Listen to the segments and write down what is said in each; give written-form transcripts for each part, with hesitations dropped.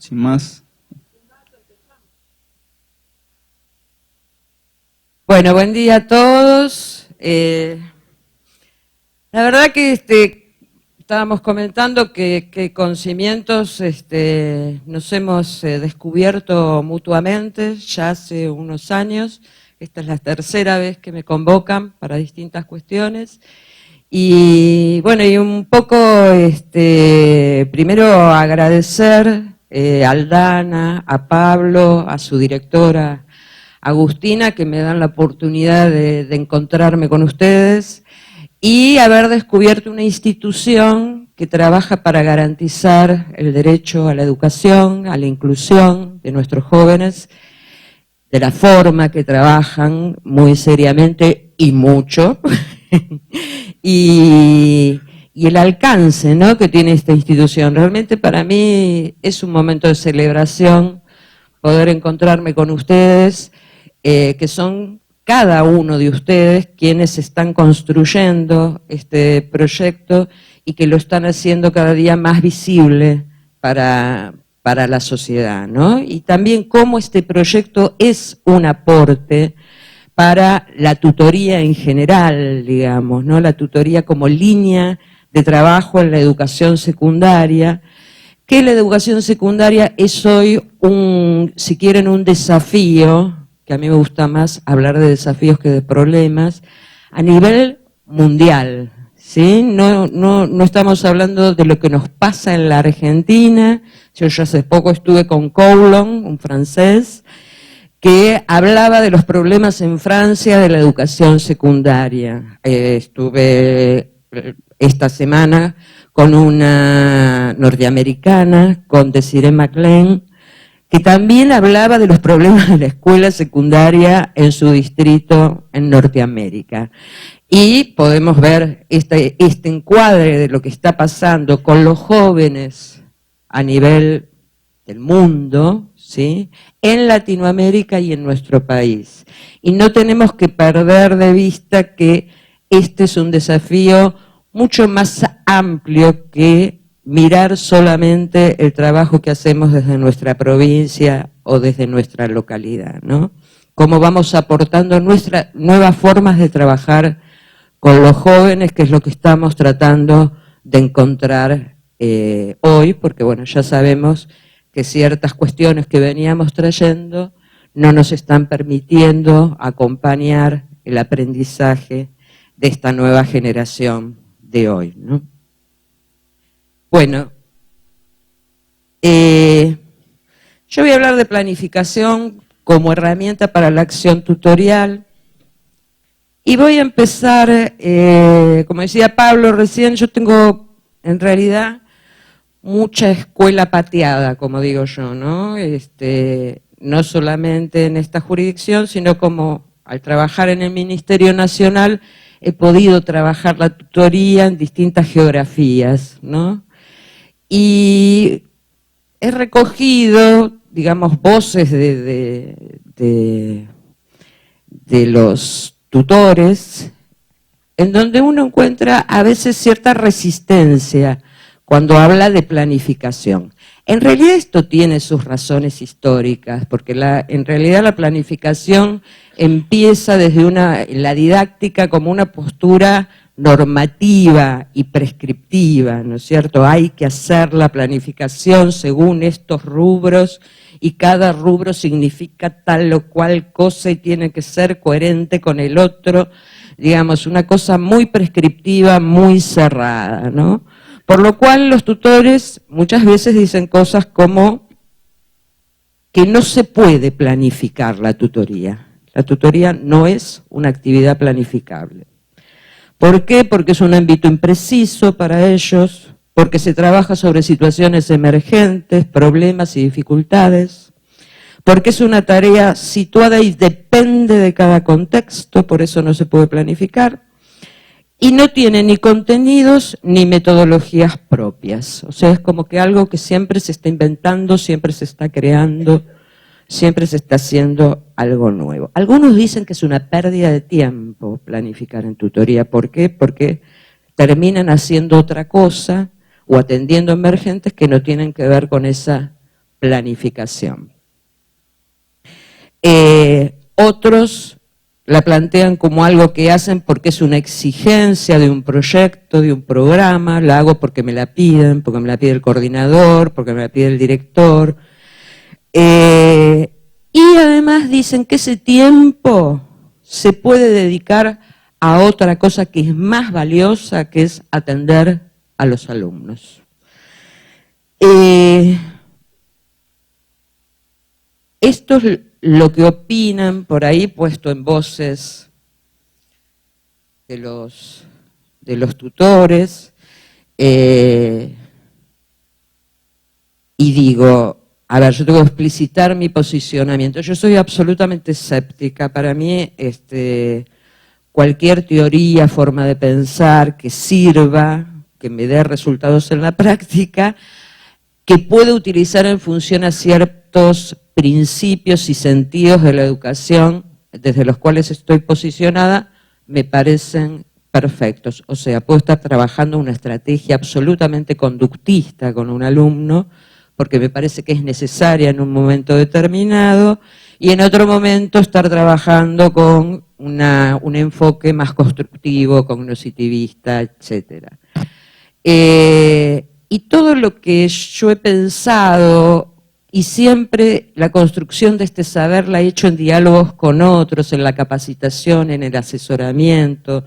Sin más. Bueno, buen día a todos. La verdad que estábamos comentando que con Cimientos nos hemos descubierto mutuamente ya hace unos años. Esta es la tercera vez que me convocan para distintas cuestiones. Y bueno, y un poco, primero agradecer a Aldana, a Pablo, a su directora Agustina, que me dan la oportunidad de encontrarme con ustedes y haber descubierto una institución que trabaja para garantizar el derecho a la educación, a la inclusión de nuestros jóvenes, de la forma que trabajan muy seriamente y mucho, y el alcance, ¿no?, que tiene esta institución. Realmente para mí es un momento de celebración poder encontrarme con ustedes, que son cada uno de ustedes quienes están construyendo este proyecto y que lo están haciendo cada día más visible para la sociedad, ¿no? Y también cómo este proyecto es un aporte para la tutoría en general, digamos, ¿no? La tutoría como línea de trabajo en la educación secundaria, que la educación secundaria es hoy si quieren, un desafío, que a mí me gusta más hablar de desafíos que de problemas, a nivel mundial, ¿sí? No estamos hablando de lo que nos pasa en la Argentina. Yo hace poco estuve con Coulon, un francés, que hablaba de los problemas en Francia de la educación secundaria. Estuve esta semana con una norteamericana, con Desiree McLean, que también hablaba de los problemas de la escuela secundaria en su distrito en Norteamérica. Y podemos ver este encuadre de lo que está pasando con los jóvenes a nivel del mundo, ¿sí?, en Latinoamérica y en nuestro país. Y no tenemos que perder de vista que este es un desafío mucho más amplio que mirar solamente el trabajo que hacemos desde nuestra provincia o desde nuestra localidad, ¿no? Cómo vamos aportando nuevas formas de trabajar con los jóvenes, que es lo que estamos tratando de encontrar hoy, porque bueno, ya sabemos que ciertas cuestiones que veníamos trayendo no nos están permitiendo acompañar el aprendizaje de esta nueva generación de hoy, ¿no? Bueno, yo voy a hablar de planificación como herramienta para la acción tutorial y voy a empezar, como decía Pablo recién, yo tengo en realidad mucha escuela pateada, como digo yo, ¿no? No solamente en esta jurisdicción, sino como al trabajar en el Ministerio Nacional he podido trabajar la tutoría en distintas geografías, ¿no? Y he recogido, digamos, voces de los tutores, en donde uno encuentra a veces cierta resistencia cuando habla de planificación. En realidad esto tiene sus razones históricas, porque en realidad la planificación empieza desde la didáctica como una postura normativa y prescriptiva, ¿no es cierto? Hay que hacer la planificación según estos rubros y cada rubro significa tal o cual cosa y tiene que ser coherente con el otro, digamos, una cosa muy prescriptiva, muy cerrada, ¿no? Por lo cual los tutores muchas veces dicen cosas como que no se puede planificar la tutoría. La tutoría no es una actividad planificable. ¿Por qué? Porque es un ámbito impreciso para ellos, porque se trabaja sobre situaciones emergentes, problemas y dificultades, porque es una tarea situada y depende de cada contexto, por eso no se puede planificar, y no tiene ni contenidos ni metodologías propias. O sea, es como que algo que siempre se está inventando, siempre se está creando, siempre se está haciendo algo nuevo. Algunos dicen que es una pérdida de tiempo planificar en tutoría. ¿Por qué? Porque terminan haciendo otra cosa o atendiendo emergentes que no tienen que ver con esa planificación. Otros la plantean como algo que hacen porque es una exigencia de un proyecto, de un programa, la hago porque me la piden, porque me la pide el coordinador, porque me la pide el director. Y además dicen que ese tiempo se puede dedicar a otra cosa que es más valiosa, que es atender a los alumnos. Esto es lo que opinan por ahí, puesto en voces de los tutores, y digo, a ver, yo tengo que explicitar mi posicionamiento. Yo soy absolutamente escéptica. Para mí, cualquier teoría, forma de pensar que sirva, que me dé resultados en la práctica, que puede utilizar en función a ciertos principios y sentidos de la educación desde los cuales estoy posicionada, me parecen perfectos. O sea, puedo estar trabajando una estrategia absolutamente conductista con un alumno, porque me parece que es necesaria en un momento determinado, y en otro momento estar trabajando con un enfoque más constructivo, cognitivista, etc. Y todo lo que yo he pensado, y siempre la construcción de este saber la he hecho en diálogos con otros, en la capacitación, en el asesoramiento,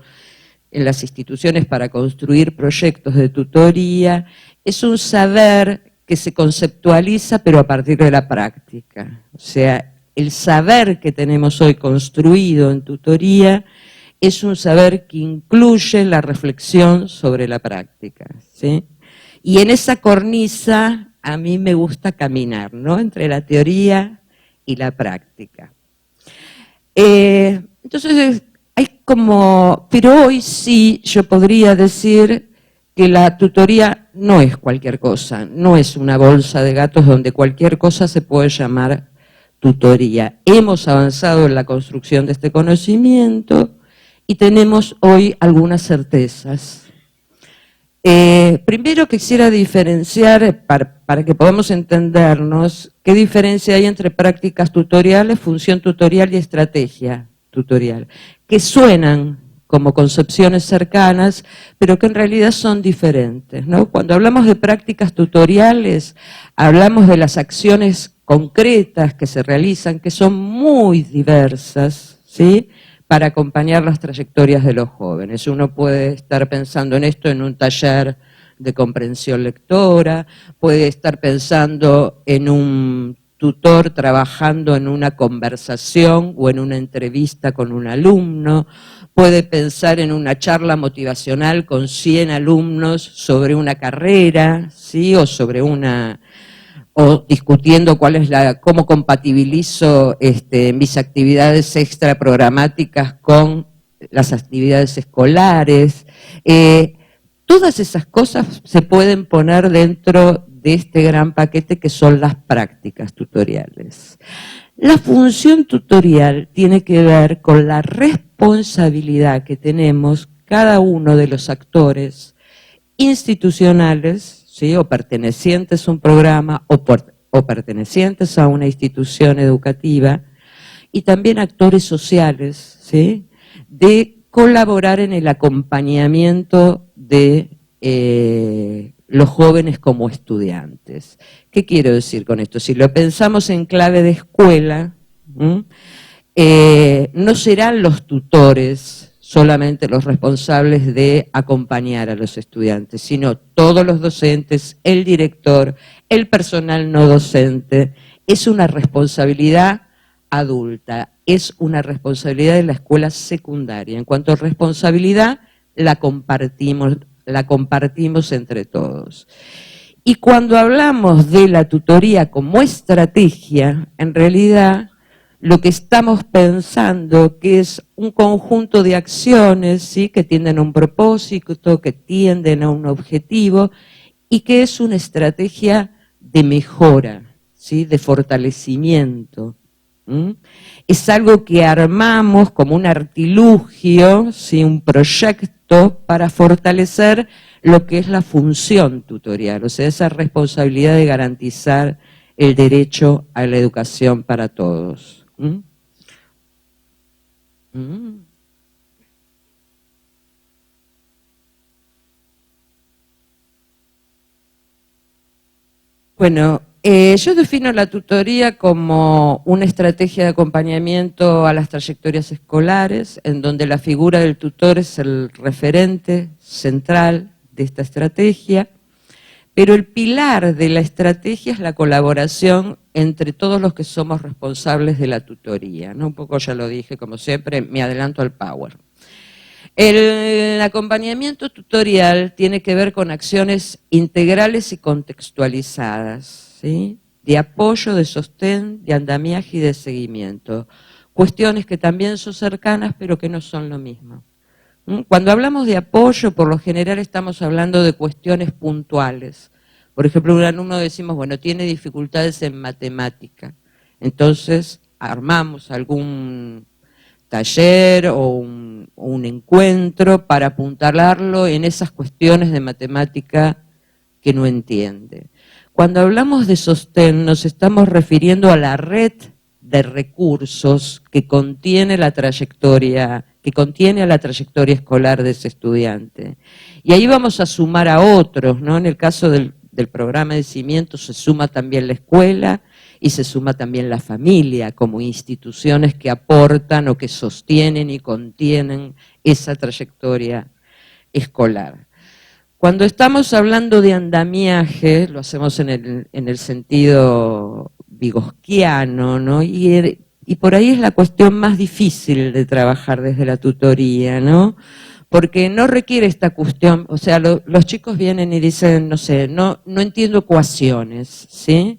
en las instituciones para construir proyectos de tutoría, es un saber que se conceptualiza pero a partir de la práctica. O sea, el saber que tenemos hoy construido en tutoría es un saber que incluye la reflexión sobre la práctica, ¿sí? Y en esa cornisa a mí me gusta caminar, ¿no? Entre la teoría y la práctica. Entonces, hay como, pero hoy sí yo podría decir que la tutoría no es cualquier cosa, no es una bolsa de gatos donde cualquier cosa se puede llamar tutoría. Hemos avanzado en la construcción de este conocimiento y tenemos hoy algunas certezas. Primero quisiera diferenciar, para que podamos entendernos, qué diferencia hay entre prácticas tutoriales, función tutorial y estrategia tutorial, que suenan como concepciones cercanas, pero que en realidad son diferentes, ¿no? Cuando hablamos de prácticas tutoriales, hablamos de las acciones concretas que se realizan, que son muy diversas, ¿sí?, para acompañar las trayectorias de los jóvenes. Uno puede estar pensando en esto en un taller de comprensión lectora, puede estar pensando en un tutor trabajando en una conversación o en una entrevista con un alumno, puede pensar en una charla motivacional con 100 alumnos sobre una carrera, ¿sí?, o sobre o discutiendo cómo compatibilizo mis actividades extra programáticas con las actividades escolares. Todas esas cosas se pueden poner dentro de este gran paquete que son las prácticas tutoriales. La función tutorial tiene que ver con la responsabilidad que tenemos cada uno de los actores institucionales, ¿sí?, o pertenecientes a un programa o pertenecientes a una institución educativa, y también actores sociales, ¿sí?, de colaborar en el acompañamiento de los jóvenes como estudiantes. ¿Qué quiero decir con esto? Si lo pensamos en clave de escuela, no serán los tutores solamente los responsables de acompañar a los estudiantes, sino todos los docentes, el director, el personal no docente. Es una responsabilidad adulta, es una responsabilidad de la escuela secundaria. En cuanto a responsabilidad, la compartimos entre todos. Y cuando hablamos de la tutoría como estrategia, en realidad lo que estamos pensando que es un conjunto de acciones, ¿sí?, que tienden a un propósito, que tienden a un objetivo, y que es una estrategia de mejora, ¿sí?, de fortalecimiento. Es algo que armamos como un artilugio, ¿sí?, un proyecto para fortalecer lo que es la función tutorial, o sea, esa responsabilidad de garantizar el derecho a la educación para todos. ¿Mm? ¿Mm? Bueno, yo defino la tutoría como una estrategia de acompañamiento a las trayectorias escolares, en donde la figura del tutor es el referente central de esta estrategia, pero el pilar de la estrategia es la colaboración entre todos los que somos responsables de la tutoría, ¿no? Un poco ya lo dije, como siempre, me adelanto al power. El acompañamiento tutorial tiene que ver con acciones integrales y contextualizadas, ¿sí? De apoyo, de sostén, de andamiaje y de seguimiento. Cuestiones que también son cercanas, pero que no son lo mismo. Cuando hablamos de apoyo, por lo general estamos hablando de cuestiones puntuales. Por ejemplo, un alumno decimos, bueno, tiene dificultades en matemática. Entonces, armamos algún taller o un encuentro para apuntalarlo en esas cuestiones de matemática que no entiende. Cuando hablamos de sostén, nos estamos refiriendo a la red de recursos que contiene la trayectoria, que contiene a la trayectoria escolar de ese estudiante. Y ahí vamos a sumar a otros, ¿no? En el caso del programa de cimientos se suma también la escuela y se suma también la familia como instituciones que aportan o que sostienen y contienen esa trayectoria escolar. Cuando estamos hablando de andamiaje, lo hacemos en el sentido vygotsquiano, ¿no? Y por ahí es la cuestión más difícil de trabajar desde la tutoría, ¿no? Porque no requiere esta cuestión, o sea, los chicos vienen y dicen, no sé, no entiendo ecuaciones, ¿sí?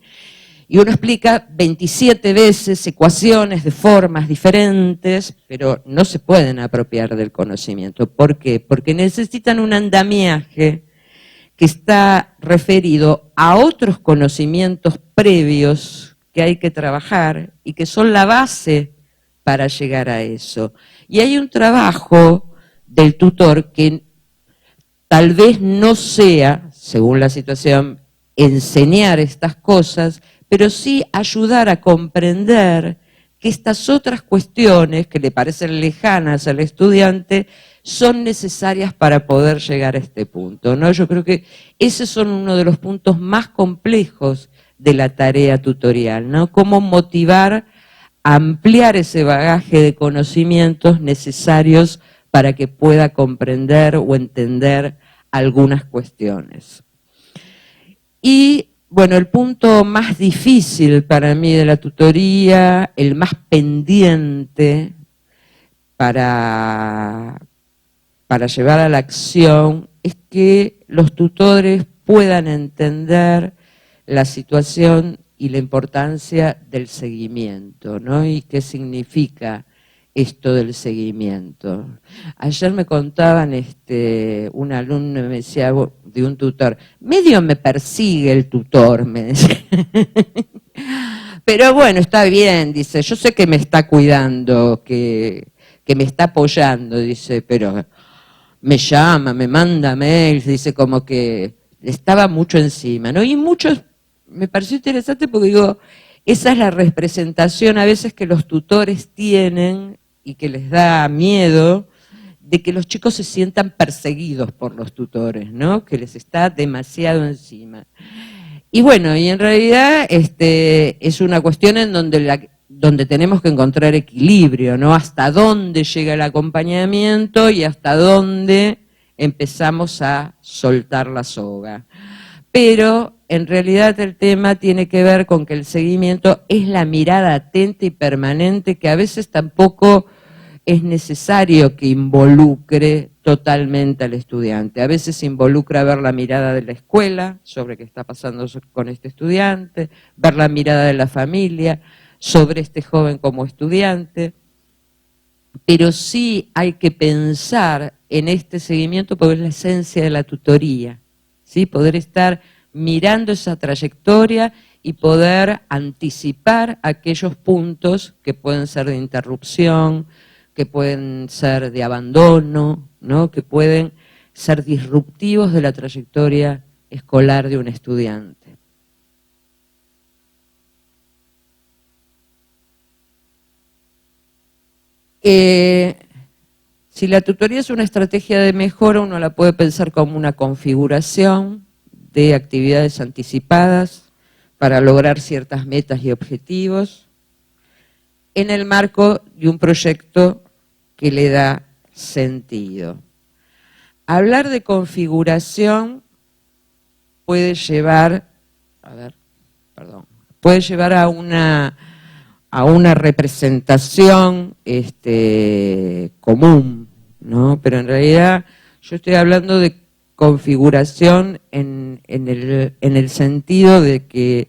Y uno explica 27 veces ecuaciones de formas diferentes, pero no se pueden apropiar del conocimiento. ¿Por qué? Porque necesitan un andamiaje que está referido a otros conocimientos previos que hay que trabajar y que son la base para llegar a eso. Y hay un trabajo del tutor que tal vez no sea, según la situación, enseñar estas cosas, pero sí ayudar a comprender que estas otras cuestiones que le parecen lejanas al estudiante son necesarias para poder llegar a este punto, ¿no? Yo creo que esos son uno de los puntos más complejos de la tarea tutorial, ¿no? Cómo motivar a ampliar ese bagaje de conocimientos necesarios para que pueda comprender o entender algunas cuestiones. Y bueno, el punto más difícil para mí de la tutoría, el más pendiente para llevar a la acción, es que los tutores puedan entender la situación y la importancia del seguimiento, ¿no? Y qué significa esto del seguimiento. Ayer me contaban, un alumno me decía de un tutor, medio me persigue el tutor, me decía. Pero bueno, está bien, dice, yo sé que me está cuidando, que me está apoyando, dice, pero me llama, me manda mails, dice, como que estaba mucho encima, ¿no? Y muchos, me pareció interesante porque digo, esa es la representación a veces que los tutores tienen y que les da miedo de que los chicos se sientan perseguidos por los tutores, ¿no? Que les está demasiado encima. Y bueno, y en realidad es una cuestión en donde tenemos que encontrar equilibrio, ¿no? Hasta dónde llega el acompañamiento y hasta dónde empezamos a soltar la soga. Pero en realidad el tema tiene que ver con que el seguimiento es la mirada atenta y permanente que a veces tampoco es necesario que involucre totalmente al estudiante. A veces involucra ver la mirada de la escuela sobre qué está pasando con este estudiante, ver la mirada de la familia sobre este joven como estudiante, pero sí hay que pensar en este seguimiento porque es la esencia de la tutoría, ¿sí? Poder estar mirando esa trayectoria y poder anticipar aquellos puntos que pueden ser de interrupción, que pueden ser de abandono, ¿no? Que pueden ser disruptivos de la trayectoria escolar de un estudiante. Si la tutoría es una estrategia de mejora, uno la puede pensar como una configuración de actividades anticipadas para lograr ciertas metas y objetivos en el marco de un proyecto que le da sentido. Hablar de configuración puede llevar, puede llevar a una representación común, ¿no? Pero en realidad yo estoy hablando de configuración en el sentido de que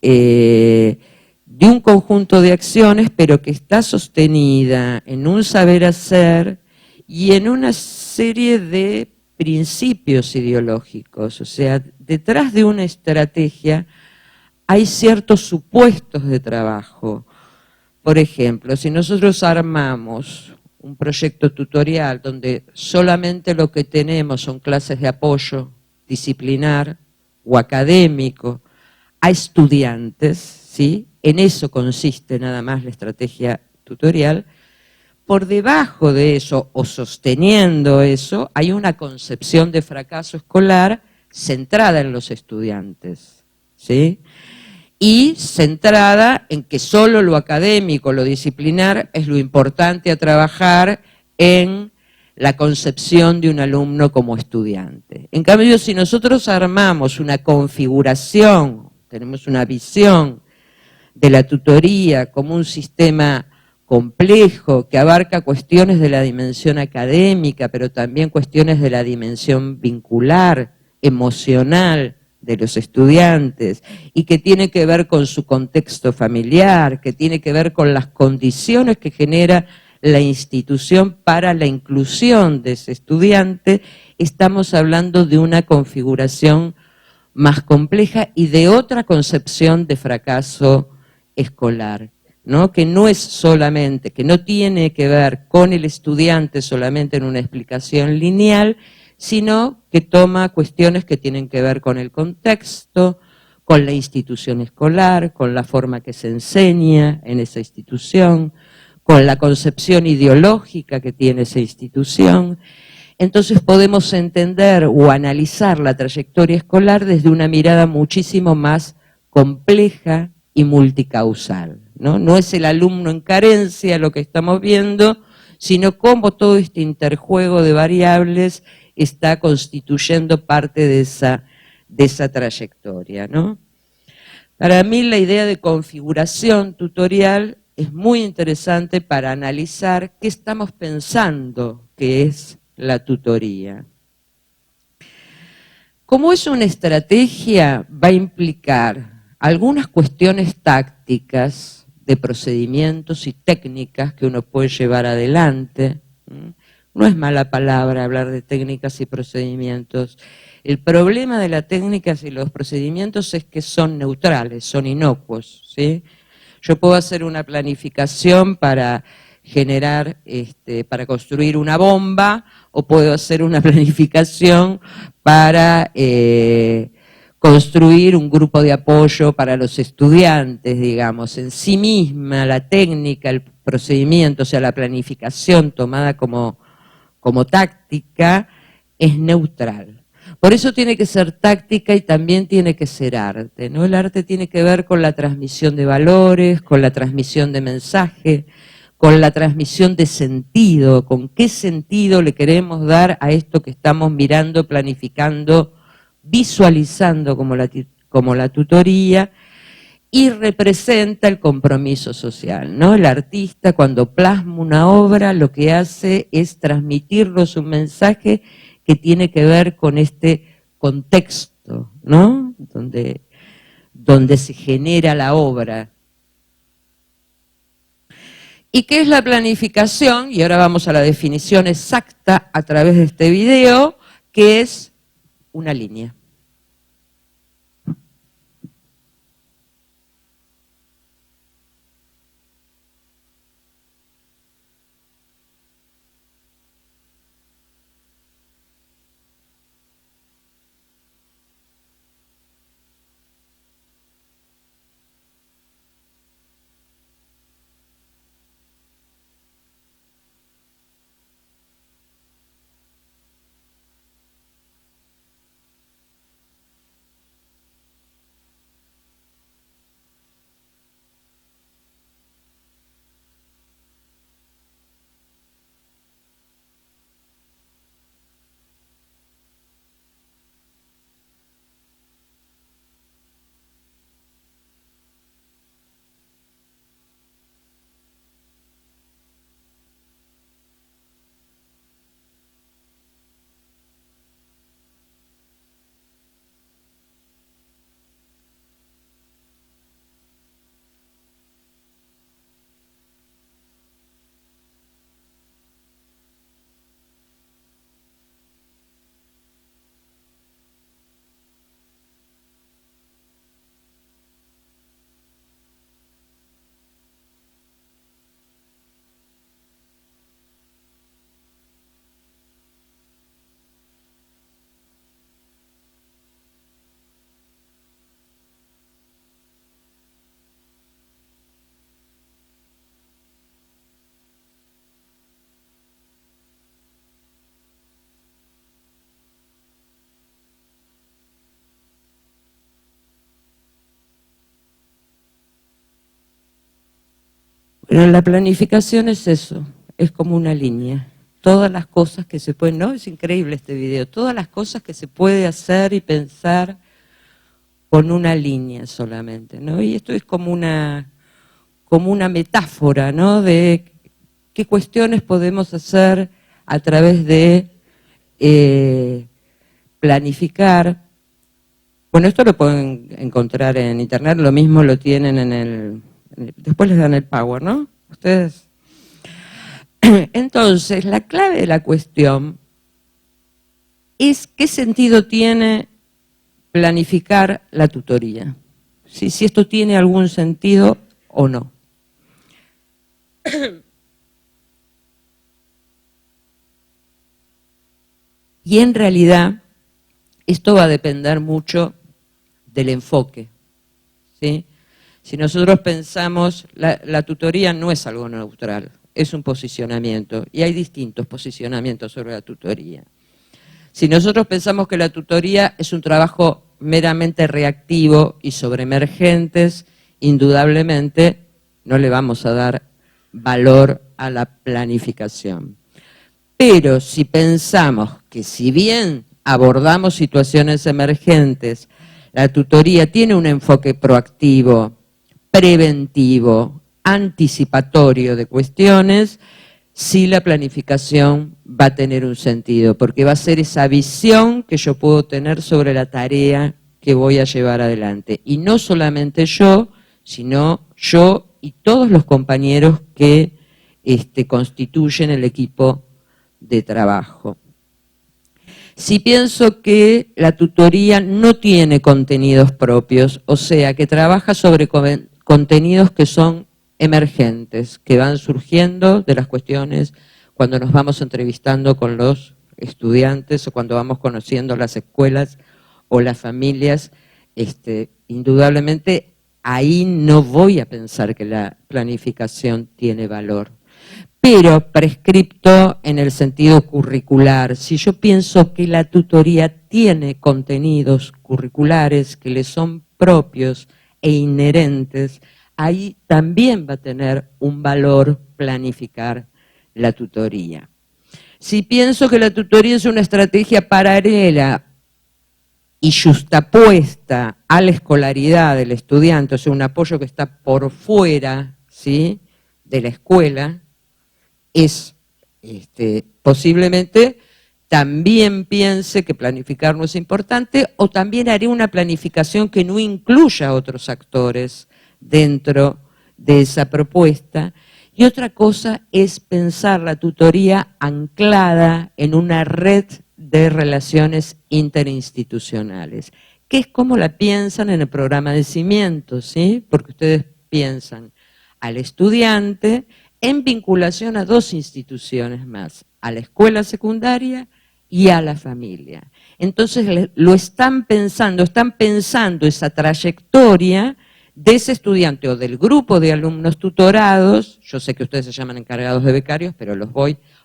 de un conjunto de acciones, pero que está sostenida en un saber hacer y en una serie de principios ideológicos. O sea, detrás de una estrategia hay ciertos supuestos de trabajo. Por ejemplo, si nosotros armamos un proyecto tutorial donde solamente lo que tenemos son clases de apoyo disciplinar o académico a estudiantes, ¿sí? En eso consiste nada más la estrategia tutorial. Por debajo de eso, o sosteniendo eso, hay una concepción de fracaso escolar centrada en los estudiantes, ¿sí? Y centrada en que solo lo académico, lo disciplinar, es lo importante a trabajar en la concepción de un alumno como estudiante. En cambio, si nosotros armamos una configuración, tenemos una visión de la tutoría como un sistema complejo que abarca cuestiones de la dimensión académica, pero también cuestiones de la dimensión vincular, emocional de los estudiantes, y que tiene que ver con su contexto familiar, que tiene que ver con las condiciones que genera la institución para la inclusión de ese estudiante, estamos hablando de una configuración más compleja y de otra concepción de fracaso escolar, ¿no? Que no es solamente, que no tiene que ver con el estudiante solamente en una explicación lineal, sino que toma cuestiones que tienen que ver con el contexto, con la institución escolar, con la forma que se enseña en esa institución, con la concepción ideológica que tiene esa institución. Entonces podemos entender o analizar la trayectoria escolar desde una mirada muchísimo más compleja y multicausal, ¿no? No es el alumno en carencia lo que estamos viendo, sino cómo todo este interjuego de variables está constituyendo parte de esa trayectoria, ¿no? Para mí la idea de configuración tutorial es muy interesante para analizar qué estamos pensando que es la tutoría. Como es una estrategia, va a implicar algunas cuestiones tácticas de procedimientos y técnicas que uno puede llevar adelante. No es mala palabra hablar de técnicas y procedimientos. El problema de las técnicas y los procedimientos es que son neutrales, son inocuos, ¿sí? Yo puedo hacer una planificación para generar, para construir una bomba, o puedo hacer una planificación para construir un grupo de apoyo para los estudiantes, digamos. En sí misma, la técnica, el procedimiento, o sea, la planificación tomada como táctica, es neutral. Por eso tiene que ser táctica y también tiene que ser arte, ¿no? El arte tiene que ver con la transmisión de valores, con la transmisión de mensaje, con la transmisión de sentido, con qué sentido le queremos dar a esto que estamos mirando, planificando, visualizando como la tutoría, y representa el compromiso social, ¿no? El artista cuando plasma una obra lo que hace es transmitirnos un mensaje que tiene que ver con este contexto, ¿no? Donde se genera la obra. ¿Y qué es la planificación? Y ahora vamos a la definición exacta a través de este video, que es una línea. Bueno, la planificación es eso, es como una línea. Todas las cosas que se pueden, ¿no? Es increíble este video, todas las cosas que se puede hacer y pensar con una línea solamente, ¿no? Y esto es como una metáfora, ¿no? De qué cuestiones podemos hacer a través de planificar. Bueno, esto lo pueden encontrar en internet, lo mismo lo tienen después les dan el power, ¿no? Ustedes. Entonces, la clave de la cuestión es qué sentido tiene planificar la tutoría. Si esto tiene algún sentido o no. Y en realidad, esto va a depender mucho del enfoque, ¿sí? Si nosotros pensamos, la tutoría no es algo neutral, es un posicionamiento, y hay distintos posicionamientos sobre la tutoría. Si nosotros pensamos que la tutoría es un trabajo meramente reactivo y sobre emergentes, indudablemente no le vamos a dar valor a la planificación. Pero si pensamos que si bien abordamos situaciones emergentes, la tutoría tiene un enfoque proactivo, preventivo, anticipatorio de cuestiones, sí la planificación va a tener un sentido, porque va a ser esa visión que yo puedo tener sobre la tarea que voy a llevar adelante. Y no solamente yo, sino yo y todos los compañeros que constituyen el equipo de trabajo. Si pienso que la tutoría no tiene contenidos propios, o sea, que trabaja sobre contenidos que son emergentes, que van surgiendo de las cuestiones cuando nos vamos entrevistando con los estudiantes o cuando vamos conociendo las escuelas o las familias, indudablemente ahí no voy a pensar que la planificación tiene valor. Pero prescripto en el sentido curricular. Si yo pienso que la tutoría tiene contenidos curriculares que le son propios e inherentes, ahí también va a tener un valor planificar la tutoría. Si pienso que la tutoría es una estrategia paralela y justapuesta a la escolaridad del estudiante, o sea, un apoyo que está por fuera, ¿sí?, de la escuela, es posiblemente también piense que planificar no es importante, o también haré una planificación que no incluya a otros actores dentro de esa propuesta. Y otra cosa es pensar la tutoría anclada en una red de relaciones interinstitucionales, que es como la piensan en el programa de cimientos, ¿sí? Porque ustedes piensan al estudiante en vinculación a dos instituciones más, a la escuela secundaria y a la familia. Entonces lo están pensando esa trayectoria de ese estudiante o del grupo de alumnos tutorados. Yo sé que ustedes se llaman encargados de becarios, pero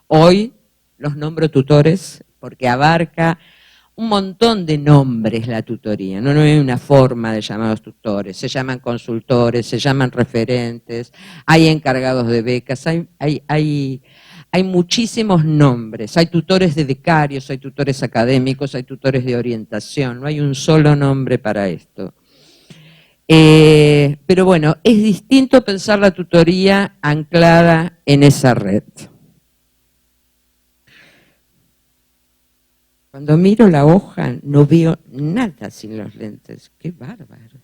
hoy los nombro tutores porque abarca un montón de nombres la tutoría, no hay una forma de llamarlos tutores, se llaman consultores, se llaman referentes, hay encargados de becas, hay muchísimos nombres, hay tutores de becarios, hay tutores académicos, hay tutores de orientación, no hay un solo nombre para esto. Pero bueno, es distinto pensar la tutoría anclada en esa red. Cuando miro la hoja no veo nada sin los lentes. ¡Qué bárbaro!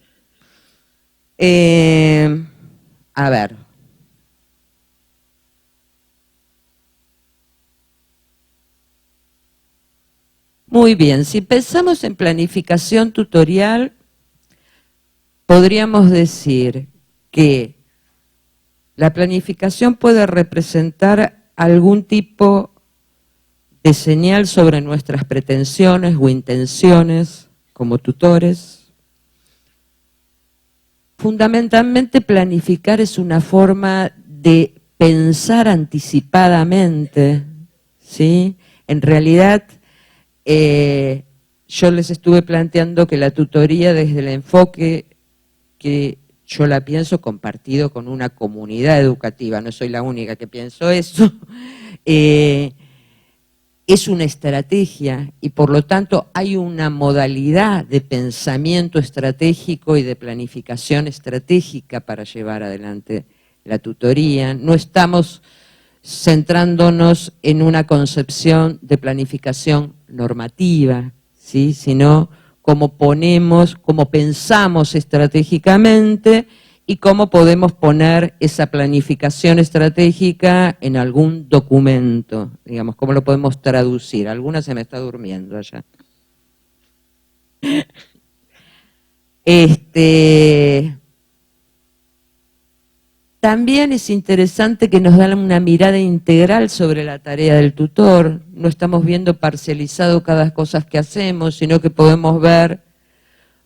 A ver. Muy bien, si pensamos en planificación tutorial, podríamos decir que la planificación puede representar algún tipo de señal sobre nuestras pretensiones o intenciones como tutores. Fundamentalmente planificar es una forma de pensar anticipadamente, ¿sí? En realidad, yo les estuve planteando que la tutoría desde el enfoque que yo la pienso compartido con una comunidad educativa, no soy la única que pienso eso, es una estrategia y por lo tanto hay una modalidad de pensamiento estratégico y de planificación estratégica para llevar adelante la tutoría. No estamos centrándonos en una concepción de planificación normativa, ¿sí? Sino cómo pensamos estratégicamente y cómo podemos poner esa planificación estratégica en algún documento, digamos, cómo lo podemos traducir. Alguna se me está durmiendo allá. También es interesante que nos dan una mirada integral sobre la tarea del tutor. No estamos viendo parcializado cada cosa que hacemos, sino que podemos ver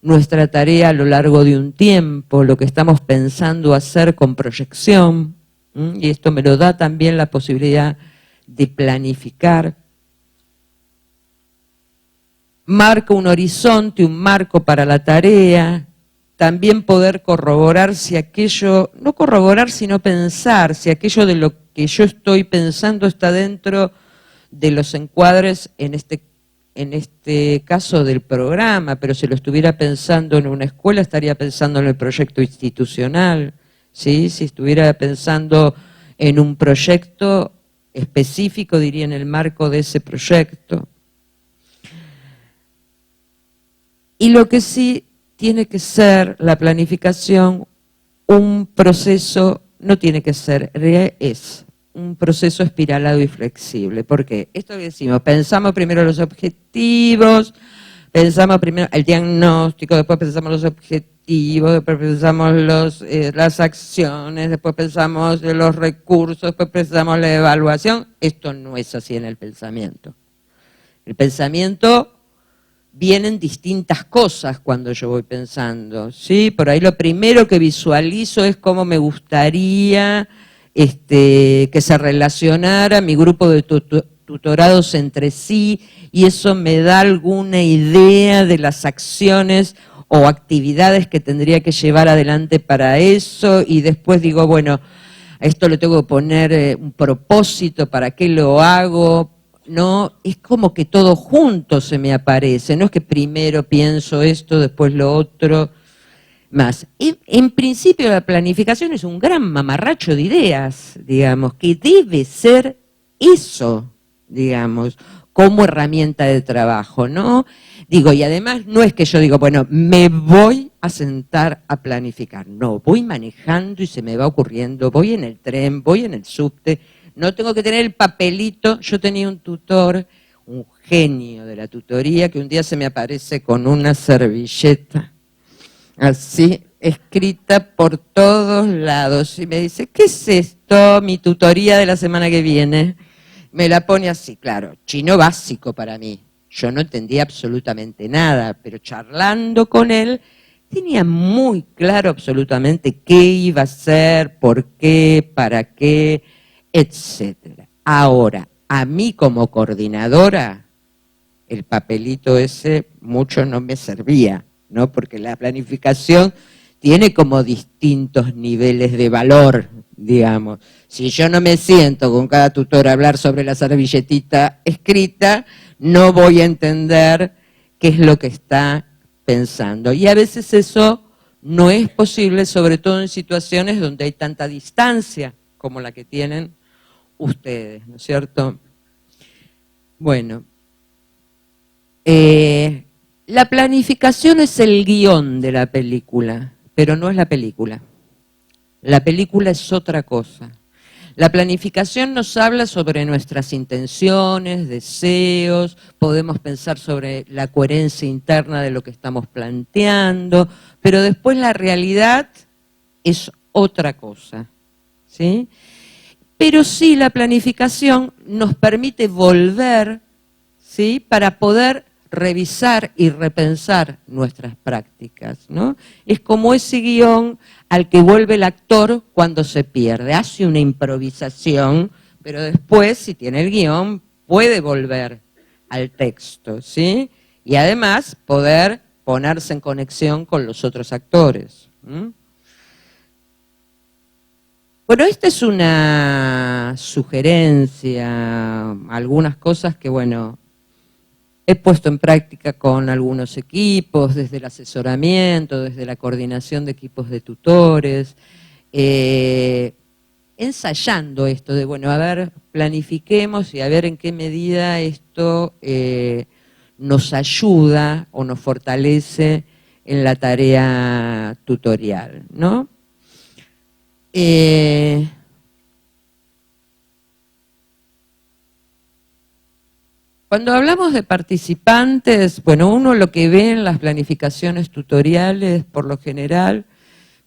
nuestra tarea a lo largo de un tiempo, lo que estamos pensando hacer con proyección, y esto me lo da también la posibilidad de planificar. Marca un horizonte, un marco para la tarea. También poder corroborar si aquello, no corroborar sino pensar, si aquello de lo que yo estoy pensando está dentro de los encuadres, en este caso del programa, pero si lo estuviera pensando en una escuela estaría pensando en el proyecto institucional, ¿sí? Si estuviera pensando en un proyecto específico, diría en el marco de ese proyecto. Y lo que sí tiene que ser la planificación un proceso, no tiene que ser, es un proceso espiralado y flexible. ¿Por qué? Esto que decimos, pensamos primero los objetivos, pensamos primero el diagnóstico, después pensamos los objetivos, después pensamos las acciones, después pensamos los recursos, después pensamos la evaluación. Esto no es así en el pensamiento. El pensamiento vienen distintas cosas cuando yo voy pensando, ¿sí? Por ahí lo primero que visualizo es cómo me gustaría que se relacionara mi grupo de tutorados entre sí, y eso me da alguna idea de las acciones o actividades que tendría que llevar adelante para eso, y después digo, bueno, a esto le tengo que poner un propósito, ¿para qué lo hago? No, es como que todo junto se me aparece, no es que primero pienso esto, después lo otro, más. En principio la planificación es un gran mamarracho de ideas, digamos, que debe ser eso, digamos, como herramienta de trabajo, ¿no? Digo, y además no es que yo digo, bueno, me voy a sentar a planificar, no, voy manejando y se me va ocurriendo, voy en el tren, voy en el subte, no tengo que tener el papelito. Yo tenía un tutor, un genio de la tutoría, que un día se me aparece con una servilleta, así, escrita por todos lados, y me dice, ¿qué es esto? Mi tutoría de la semana que viene. Me la pone así, claro, chino básico para mí. Yo no entendía absolutamente nada, pero charlando con él, tenía muy claro absolutamente qué iba a hacer, por qué, para qué, etcétera. Ahora, a mí como coordinadora, el papelito ese mucho no me servía, ¿no? Porque la planificación tiene como distintos niveles de valor, digamos. Si yo no me siento con cada tutor a hablar sobre la servilletita escrita, no voy a entender qué es lo que está pensando. Y a veces eso no es posible, sobre todo en situaciones donde hay tanta distancia como la que tienen ustedes, ¿no es cierto? Bueno, la planificación es el guión de la película, pero no es la película. La película es otra cosa. La planificación nos habla sobre nuestras intenciones, deseos, podemos pensar sobre la coherencia interna de lo que estamos planteando, pero después la realidad es otra cosa, ¿sí? Pero sí, la planificación nos permite volver, ¿sí?, para poder revisar y repensar nuestras prácticas, ¿no? Es como ese guión al que vuelve el actor cuando se pierde. Hace una improvisación, pero después, si tiene el guión, puede volver al texto, ¿sí? Y además poder ponerse en conexión con los otros actores, ¿m? Bueno, esta es una sugerencia, algunas cosas que, bueno, he puesto en práctica con algunos equipos, desde el asesoramiento, desde la coordinación de equipos de tutores, ensayando esto de, bueno, a ver, planifiquemos y a ver en qué medida esto nos ayuda o nos fortalece en la tarea tutorial, ¿no? Cuando hablamos de participantes, bueno, uno lo que ve en las planificaciones tutoriales, por lo general,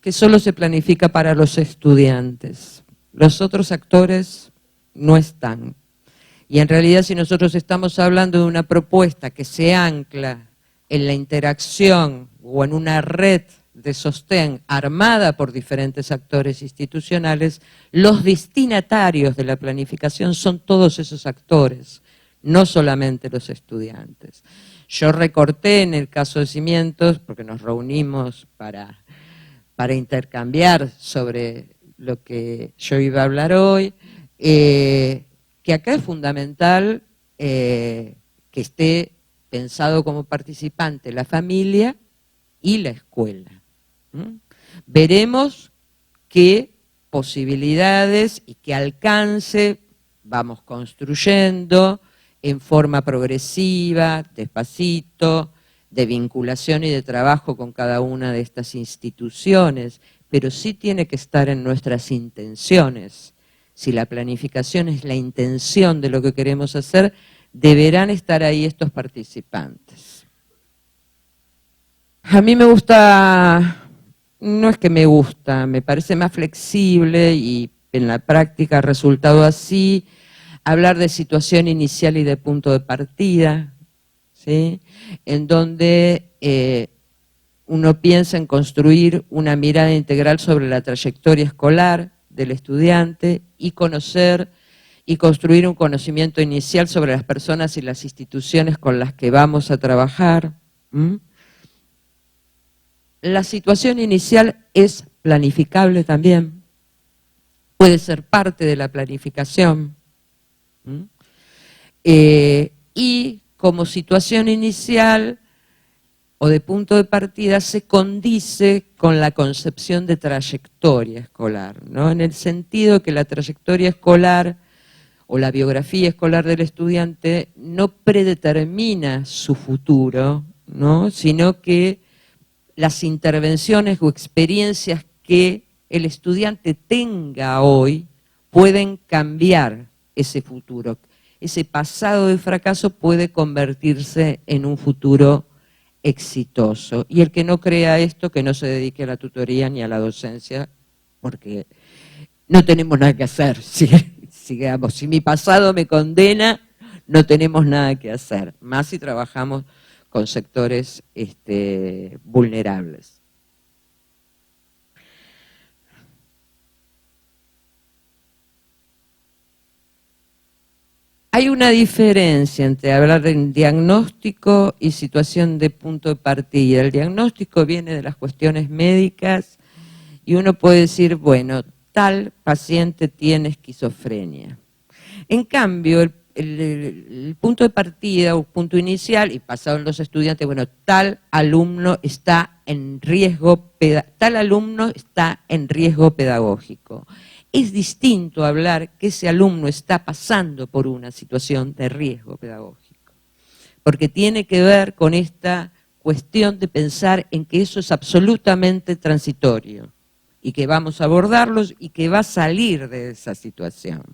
que solo se planifica para los estudiantes. Los otros actores no están. Y en realidad, si nosotros estamos hablando de una propuesta que se ancla en la interacción o en una red de sostén armada por diferentes actores institucionales, los destinatarios de la planificación son todos esos actores, no solamente los estudiantes. Yo recorté en el caso de Cimientos, porque nos reunimos para intercambiar sobre lo que yo iba a hablar hoy, que acá es fundamental que esté pensado como participante la familia y la escuela. Veremos qué posibilidades y qué alcance vamos construyendo en forma progresiva, despacito, de vinculación y de trabajo con cada una de estas instituciones, pero sí tiene que estar en nuestras intenciones. Si la planificación es la intención de lo que queremos hacer, deberán estar ahí estos participantes. A mí me gusta, no es que me gusta, me parece más flexible y en la práctica ha resultado así, hablar de situación inicial y de punto de partida, ¿sí? En donde uno piensa en construir una mirada integral sobre la trayectoria escolar del estudiante y conocer y construir un conocimiento inicial sobre las personas y las instituciones con las que vamos a trabajar. La situación inicial es planificable también, puede ser parte de la planificación. Y como situación inicial o de punto de partida se condice con la concepción de trayectoria escolar, ¿no? En el sentido que la trayectoria escolar o la biografía escolar del estudiante no predetermina su futuro, ¿no? Sino que las intervenciones o experiencias que el estudiante tenga hoy pueden cambiar ese futuro. Ese pasado de fracaso puede convertirse en un futuro exitoso. Y el que no crea esto, que no se dedique a la tutoría ni a la docencia, porque no tenemos nada que hacer. Si mi pasado me condena, no tenemos nada que hacer, más si trabajamos con sectores vulnerables. Hay una diferencia entre hablar de diagnóstico y situación de punto de partida. El diagnóstico viene de las cuestiones médicas y uno puede decir, bueno, tal paciente tiene esquizofrenia. En cambio, el punto de partida o punto inicial, y pasado en los estudiantes, bueno, tal alumno está en riesgo pedagógico. Es distinto hablar que ese alumno está pasando por una situación de riesgo pedagógico, porque tiene que ver con esta cuestión de pensar en que eso es absolutamente transitorio y que vamos a abordarlos y que va a salir de esa situación.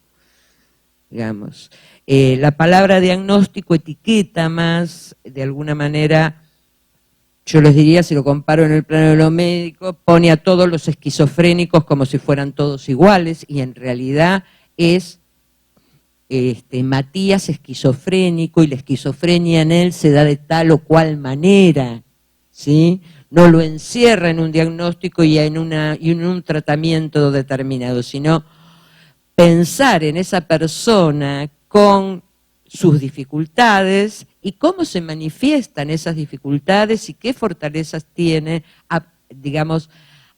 Digamos, la palabra diagnóstico etiqueta más, de alguna manera, yo les diría, si lo comparo en el plano de lo médico, pone a todos los esquizofrénicos como si fueran todos iguales, y en realidad es Matías esquizofrénico y la esquizofrenia en él se da de tal o cual manera, ¿sí? No lo encierra en un diagnóstico y en un tratamiento determinado, sino pensar en esa persona con sus dificultades y cómo se manifiestan esas dificultades y qué fortalezas tiene, digamos,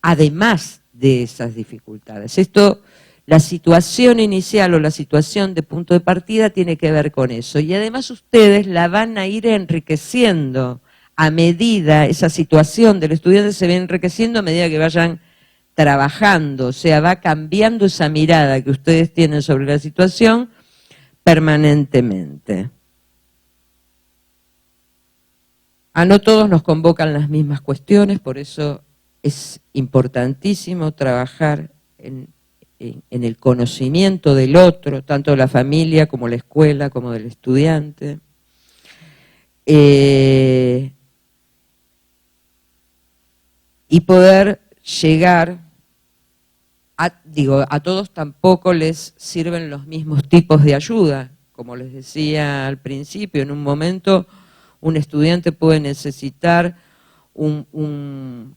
además de esas dificultades. Esto, la situación inicial o la situación de punto de partida tiene que ver con eso. Y además ustedes la van a ir enriqueciendo a medida, esa situación del estudiante se va enriqueciendo a medida que vayan trabajando, o sea, va cambiando esa mirada que ustedes tienen sobre la situación permanentemente. A no todos nos convocan las mismas cuestiones, por eso es importantísimo trabajar en el conocimiento del otro, tanto de la familia como la escuela, como del estudiante. Y poder llegar, a todos tampoco les sirven los mismos tipos de ayuda. Como les decía al principio, en un momento un estudiante puede necesitar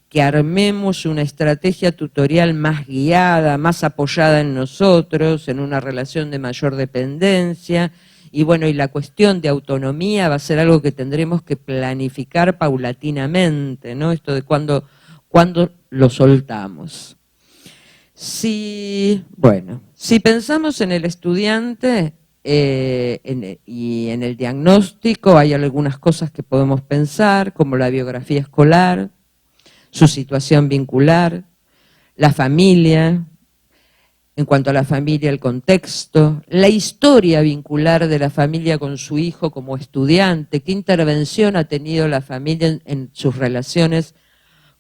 que armemos una estrategia tutorial más guiada, más apoyada en nosotros, en una relación de mayor dependencia, y bueno, y la cuestión de autonomía va a ser algo que tendremos que planificar paulatinamente, ¿no? Esto de cuándo lo soltamos. Si pensamos en el estudiante y en el diagnóstico, hay algunas cosas que podemos pensar, como la biografía escolar, su situación vincular, la familia, en cuanto a la familia, el contexto, la historia vincular de la familia con su hijo como estudiante, qué intervención ha tenido la familia en sus relaciones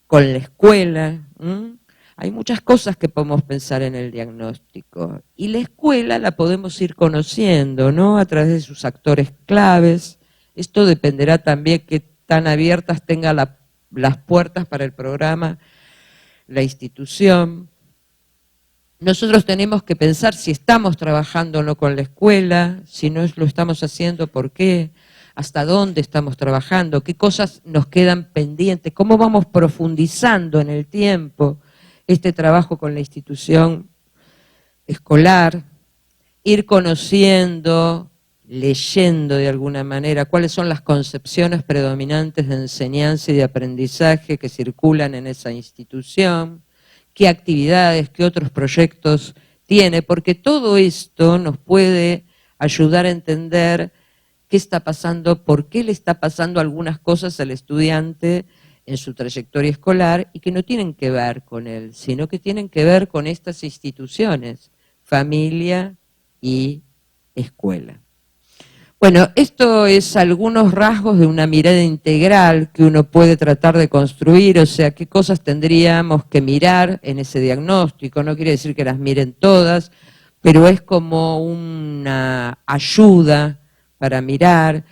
con la escuela. Hay muchas cosas que podemos pensar en el diagnóstico. Y la escuela la podemos ir conociendo, ¿no? A través de sus actores claves. Esto dependerá también que tan abiertas tenga las puertas para el programa, la institución. Nosotros tenemos que pensar si estamos trabajando o no con la escuela, si no lo estamos haciendo, ¿por qué? ¿Hasta dónde estamos trabajando? ¿Qué cosas nos quedan pendientes? ¿Cómo vamos profundizando en el tiempo este trabajo con la institución escolar? Ir conociendo, leyendo de alguna manera cuáles son las concepciones predominantes de enseñanza y de aprendizaje que circulan en esa institución, qué actividades, qué otros proyectos tiene, porque todo esto nos puede ayudar a entender qué está pasando, por qué le está pasando algunas cosas al estudiante en su trayectoria escolar y que no tienen que ver con él, sino que tienen que ver con estas instituciones, familia y escuela. Bueno, esto es algunos rasgos de una mirada integral que uno puede tratar de construir, o sea, qué cosas tendríamos que mirar en ese diagnóstico. No quiere decir que las miren todas, pero es como una ayuda para mirar.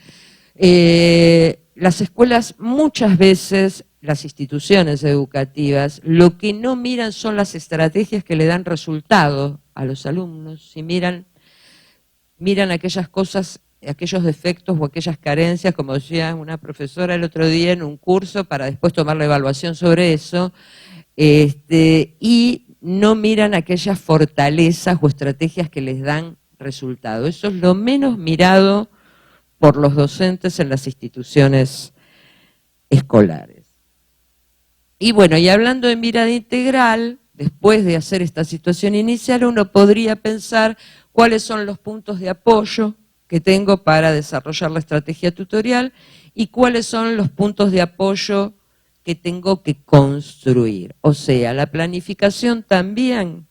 Las escuelas muchas veces, las instituciones educativas, lo que no miran son las estrategias que le dan resultado a los alumnos, si miran aquellas cosas, aquellos defectos o aquellas carencias, como decía una profesora el otro día en un curso, para después tomar la evaluación sobre eso, y no miran aquellas fortalezas o estrategias que les dan resultado. Eso es lo menos mirado por los docentes en las instituciones escolares. Y bueno, y hablando de mirada integral, después de hacer esta situación inicial, uno podría pensar cuáles son los puntos de apoyo que tengo para desarrollar la estrategia tutorial y cuáles son los puntos de apoyo que tengo que construir. O sea, la planificación también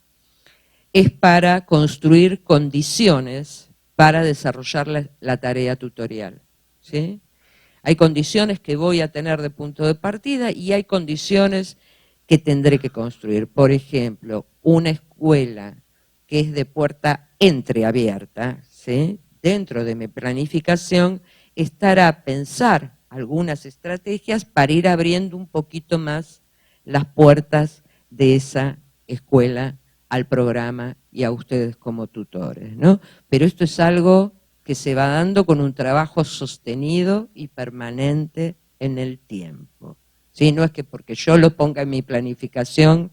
es para construir condiciones para desarrollar la tarea tutorial, ¿sí? Hay condiciones que voy a tener de punto de partida y hay condiciones que tendré que construir. Por ejemplo, una escuela que es de puerta entreabierta, ¿sí? Dentro de mi planificación estará pensar algunas estrategias para ir abriendo un poquito más las puertas de esa escuela al programa y a ustedes como tutores, ¿no? Pero esto es algo que se va dando con un trabajo sostenido y permanente en el tiempo, ¿sí? No es que porque yo lo ponga en mi planificación,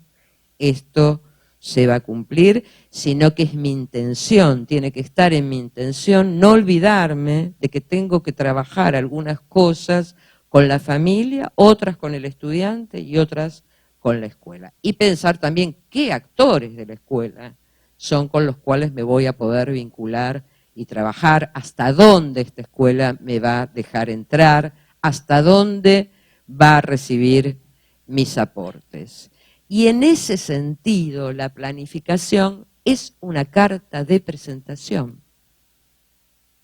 esto se va a cumplir, sino que es mi intención, tiene que estar en mi intención, no olvidarme de que tengo que trabajar algunas cosas con la familia, otras con el estudiante y otras con la escuela. Y pensar también qué actores de la escuela son con los cuales me voy a poder vincular y trabajar, hasta dónde esta escuela me va a dejar entrar, hasta dónde va a recibir mis aportes. Y en ese sentido, la planificación es una carta de presentación,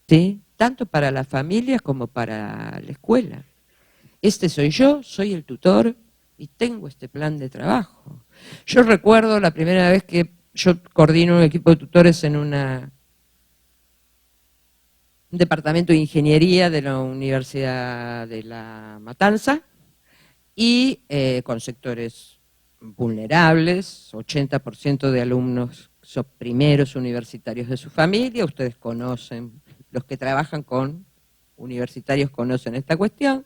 ¿sí? Tanto para las familias como para la escuela. Este soy yo, soy el tutor y tengo este plan de trabajo. Yo recuerdo la primera vez que yo coordino un equipo de tutores en un departamento de ingeniería de la Universidad de La Matanza y con sectores vulnerables, 80% de alumnos son primeros universitarios de su familia, ustedes conocen, los que trabajan con universitarios conocen esta cuestión.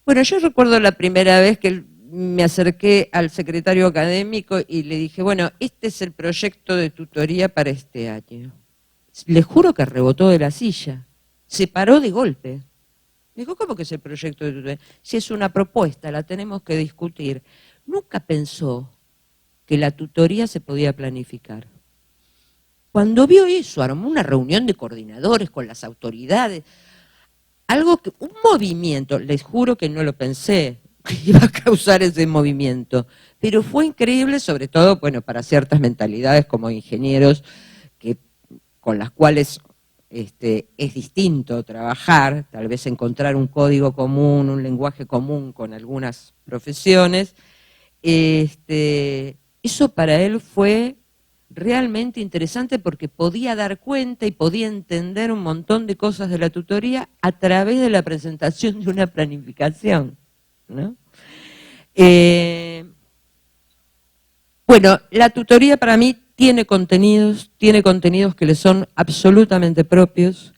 Bueno, yo recuerdo la primera vez que me acerqué al secretario académico y le dije, bueno, este es el proyecto de tutoría para este año. Le juro que rebotó de la silla, se paró de golpe. Me dijo, ¿cómo que es el proyecto de tutoría? Si es una propuesta, la tenemos que discutir. Nunca pensó que la tutoría se podía planificar. Cuando vio eso, armó una reunión de coordinadores con las autoridades, un movimiento, les juro que no lo pensé, que iba a causar ese movimiento, pero fue increíble, sobre todo, bueno, para ciertas mentalidades como ingenieros, con las cuales es distinto trabajar, tal vez encontrar un código común, un lenguaje común con algunas profesiones. Eso para él fue realmente interesante porque podía dar cuenta y podía entender un montón de cosas de la tutoría a través de la presentación de una planificación, ¿no? Bueno, la tutoría para mí tiene contenidos que le son absolutamente propios,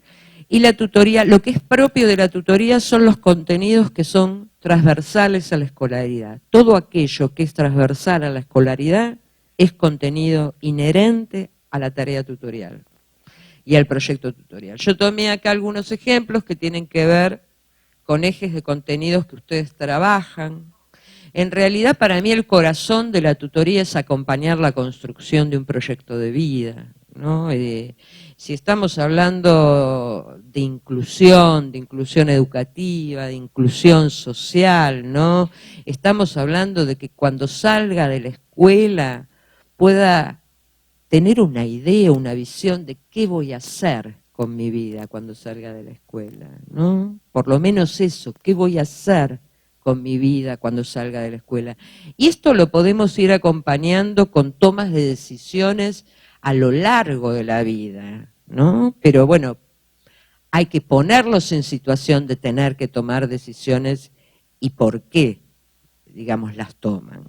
y la tutoría, lo que es propio de la tutoría son los contenidos que son transversales a la escolaridad. Todo aquello que es transversal a la escolaridad es contenido inherente a la tarea tutorial y al proyecto tutorial. Yo tomé acá algunos ejemplos que tienen que ver con ejes de contenidos que ustedes trabajan. En realidad, para mí, el corazón de la tutoría es acompañar la construcción de un proyecto de vida, ¿no? Si estamos hablando de inclusión educativa, de inclusión social, ¿no? Estamos hablando de que cuando salga de la escuela pueda tener una idea, una visión de qué voy a hacer con mi vida cuando salga de la escuela, ¿no? Por lo menos eso, qué voy a hacer con mi vida cuando salga de la escuela. Y esto lo podemos ir acompañando con tomas de decisiones a lo largo de la vida, ¿no? Pero bueno, hay que ponerlos en situación de tener que tomar decisiones y por qué, digamos, las toman,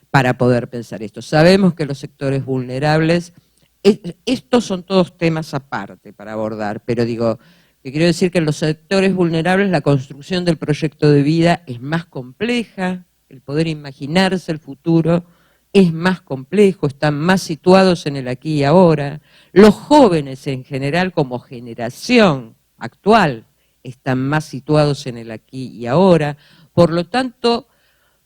para poder pensar esto. Sabemos que los sectores vulnerables, estos son todos temas aparte para abordar, pero digo, que quiero decir que en los sectores vulnerables la construcción del proyecto de vida es más compleja, el poder imaginarse el futuro es más complejo, están más situados en el aquí y ahora. Los jóvenes en general como generación actual están más situados en el aquí y ahora. Por lo tanto,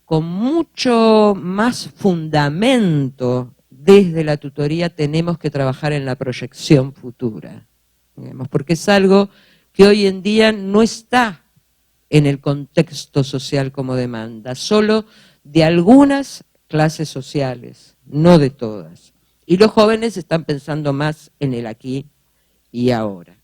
con mucho más fundamento desde la tutoría tenemos que trabajar en la proyección futura, digamos, porque es algo que hoy en día no está en el contexto social como demanda, solo de algunas clases sociales, no de todas. Y los jóvenes están pensando más en el aquí y ahora.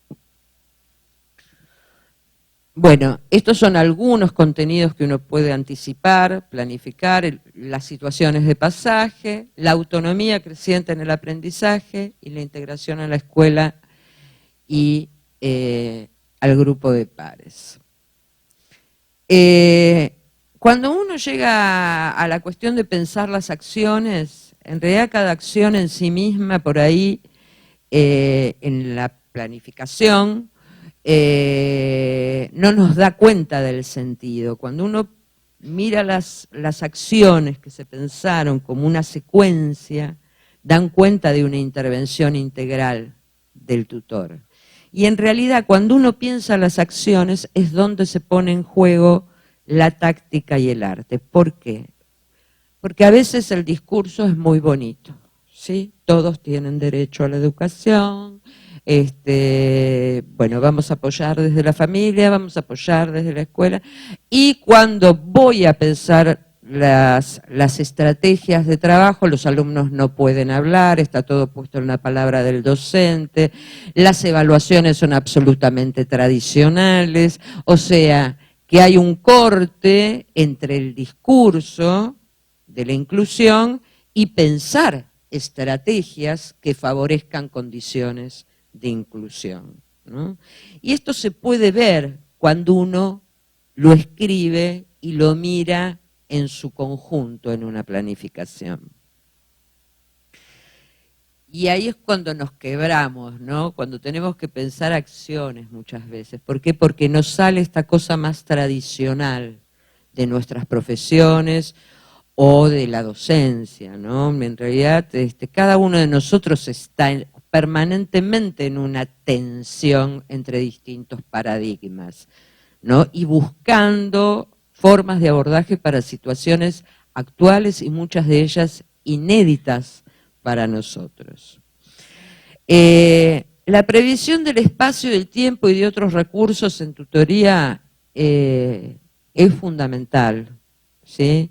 Bueno, estos son algunos contenidos que uno puede anticipar, planificar, las situaciones de pasaje, la autonomía creciente en el aprendizaje y la integración en la escuela y al grupo de pares. Cuando uno llega a la cuestión de pensar las acciones, en realidad cada acción en sí misma por ahí, en la planificación, no nos da cuenta del sentido. Cuando uno mira las acciones que se pensaron como una secuencia, dan cuenta de una intervención integral del tutor. Y en realidad cuando uno piensa las acciones es donde se pone en juego la táctica y el arte. ¿Por qué? Porque a veces el discurso es muy bonito, ¿sí? Todos tienen derecho a la educación, bueno, vamos a apoyar desde la familia, vamos a apoyar desde la escuela, y cuando voy a pensar las estrategias de trabajo, los alumnos no pueden hablar, está todo puesto en la palabra del docente, las evaluaciones son absolutamente tradicionales, o sea, que hay un corte entre el discurso de la inclusión y pensar estrategias que favorezcan condiciones de inclusión, ¿no? Y esto se puede ver cuando uno lo escribe y lo mira en su conjunto en una planificación. Y ahí es cuando nos quebramos, ¿no? Cuando tenemos que pensar acciones muchas veces. ¿Por qué? Porque nos sale esta cosa más tradicional de nuestras profesiones o de la docencia, ¿no? En realidad, cada uno de nosotros está permanentemente en una tensión entre distintos paradigmas, ¿no? Y buscando formas de abordaje para situaciones actuales y muchas de ellas inéditas para nosotros. La previsión del espacio, del tiempo y de otros recursos en tutoría es fundamental, ¿sí?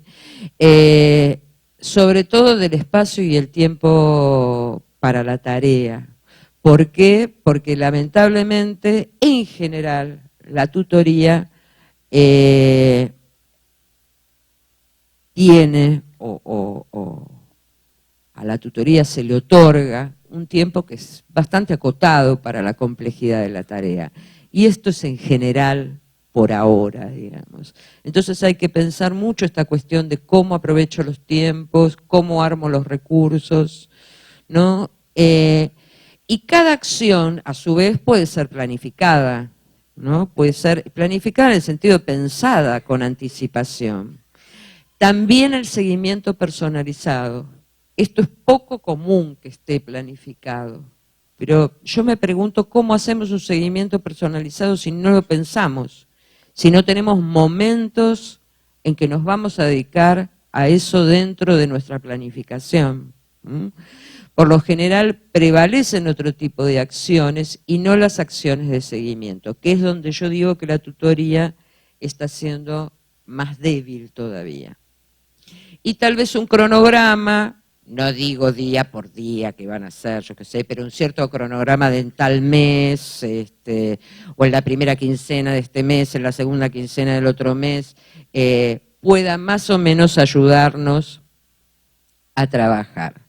Sobre todo del espacio y el tiempo para la tarea. ¿Por qué? Porque lamentablemente, en general, la tutoría tiene a la tutoría se le otorga un tiempo que es bastante acotado para la complejidad de la tarea. Y esto es en general por ahora, digamos. Entonces hay que pensar mucho esta cuestión de cómo aprovecho los tiempos, cómo armo los recursos, ¿no? Y cada acción, a su vez, puede ser planificada, ¿no? Puede ser planificada en el sentido de pensada con anticipación. También el seguimiento personalizado. Esto es poco común que esté planificado, pero yo me pregunto cómo hacemos un seguimiento personalizado si no lo pensamos, si no tenemos momentos en que nos vamos a dedicar a eso dentro de nuestra planificación. Por lo general prevalecen otro tipo de acciones y no las acciones de seguimiento, que es donde yo digo que la tutoría está siendo más débil todavía. Y tal vez un cronograma, no digo día por día que van a hacer, yo qué sé, pero un cierto cronograma de en tal mes, o en la primera quincena de este mes, en la segunda quincena del otro mes, pueda más o menos ayudarnos a trabajar.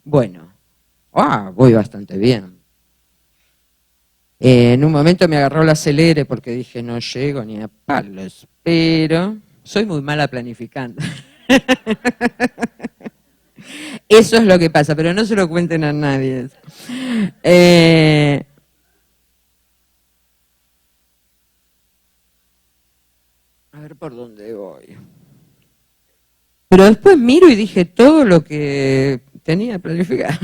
Bueno, voy bastante bien. En un momento me agarró el acelere porque dije no llego ni a palos, pero soy muy mala planificando. Eso es lo que pasa, pero no se lo cuenten a nadie. A ver por dónde voy. Pero después miro y dije todo lo que tenía planificado.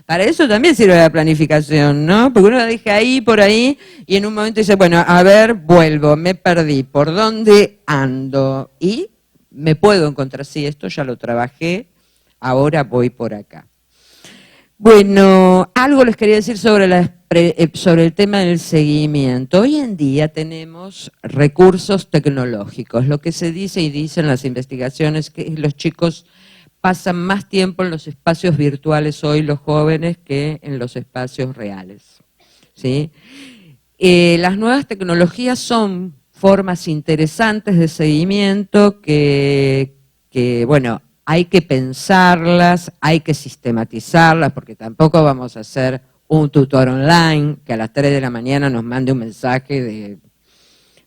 Para eso también sirve la planificación, ¿no? Porque uno la deja ahí, por ahí, y en un momento dice, bueno, a ver, vuelvo, me perdí, ¿por dónde ando? Y me puedo encontrar, sí, esto ya lo trabajé, ahora voy por acá. Bueno, algo les quería decir sobre el tema del seguimiento. Hoy en día tenemos recursos tecnológicos. Lo que se dice y dicen las investigaciones que los chicos pasan más tiempo en los espacios virtuales hoy, los jóvenes, que en los espacios reales, ¿sí? Las nuevas tecnologías son formas interesantes de seguimiento que bueno, hay que pensarlas, hay que sistematizarlas, porque tampoco vamos a hacer un tutor online que a las 3 de la mañana nos mande un mensaje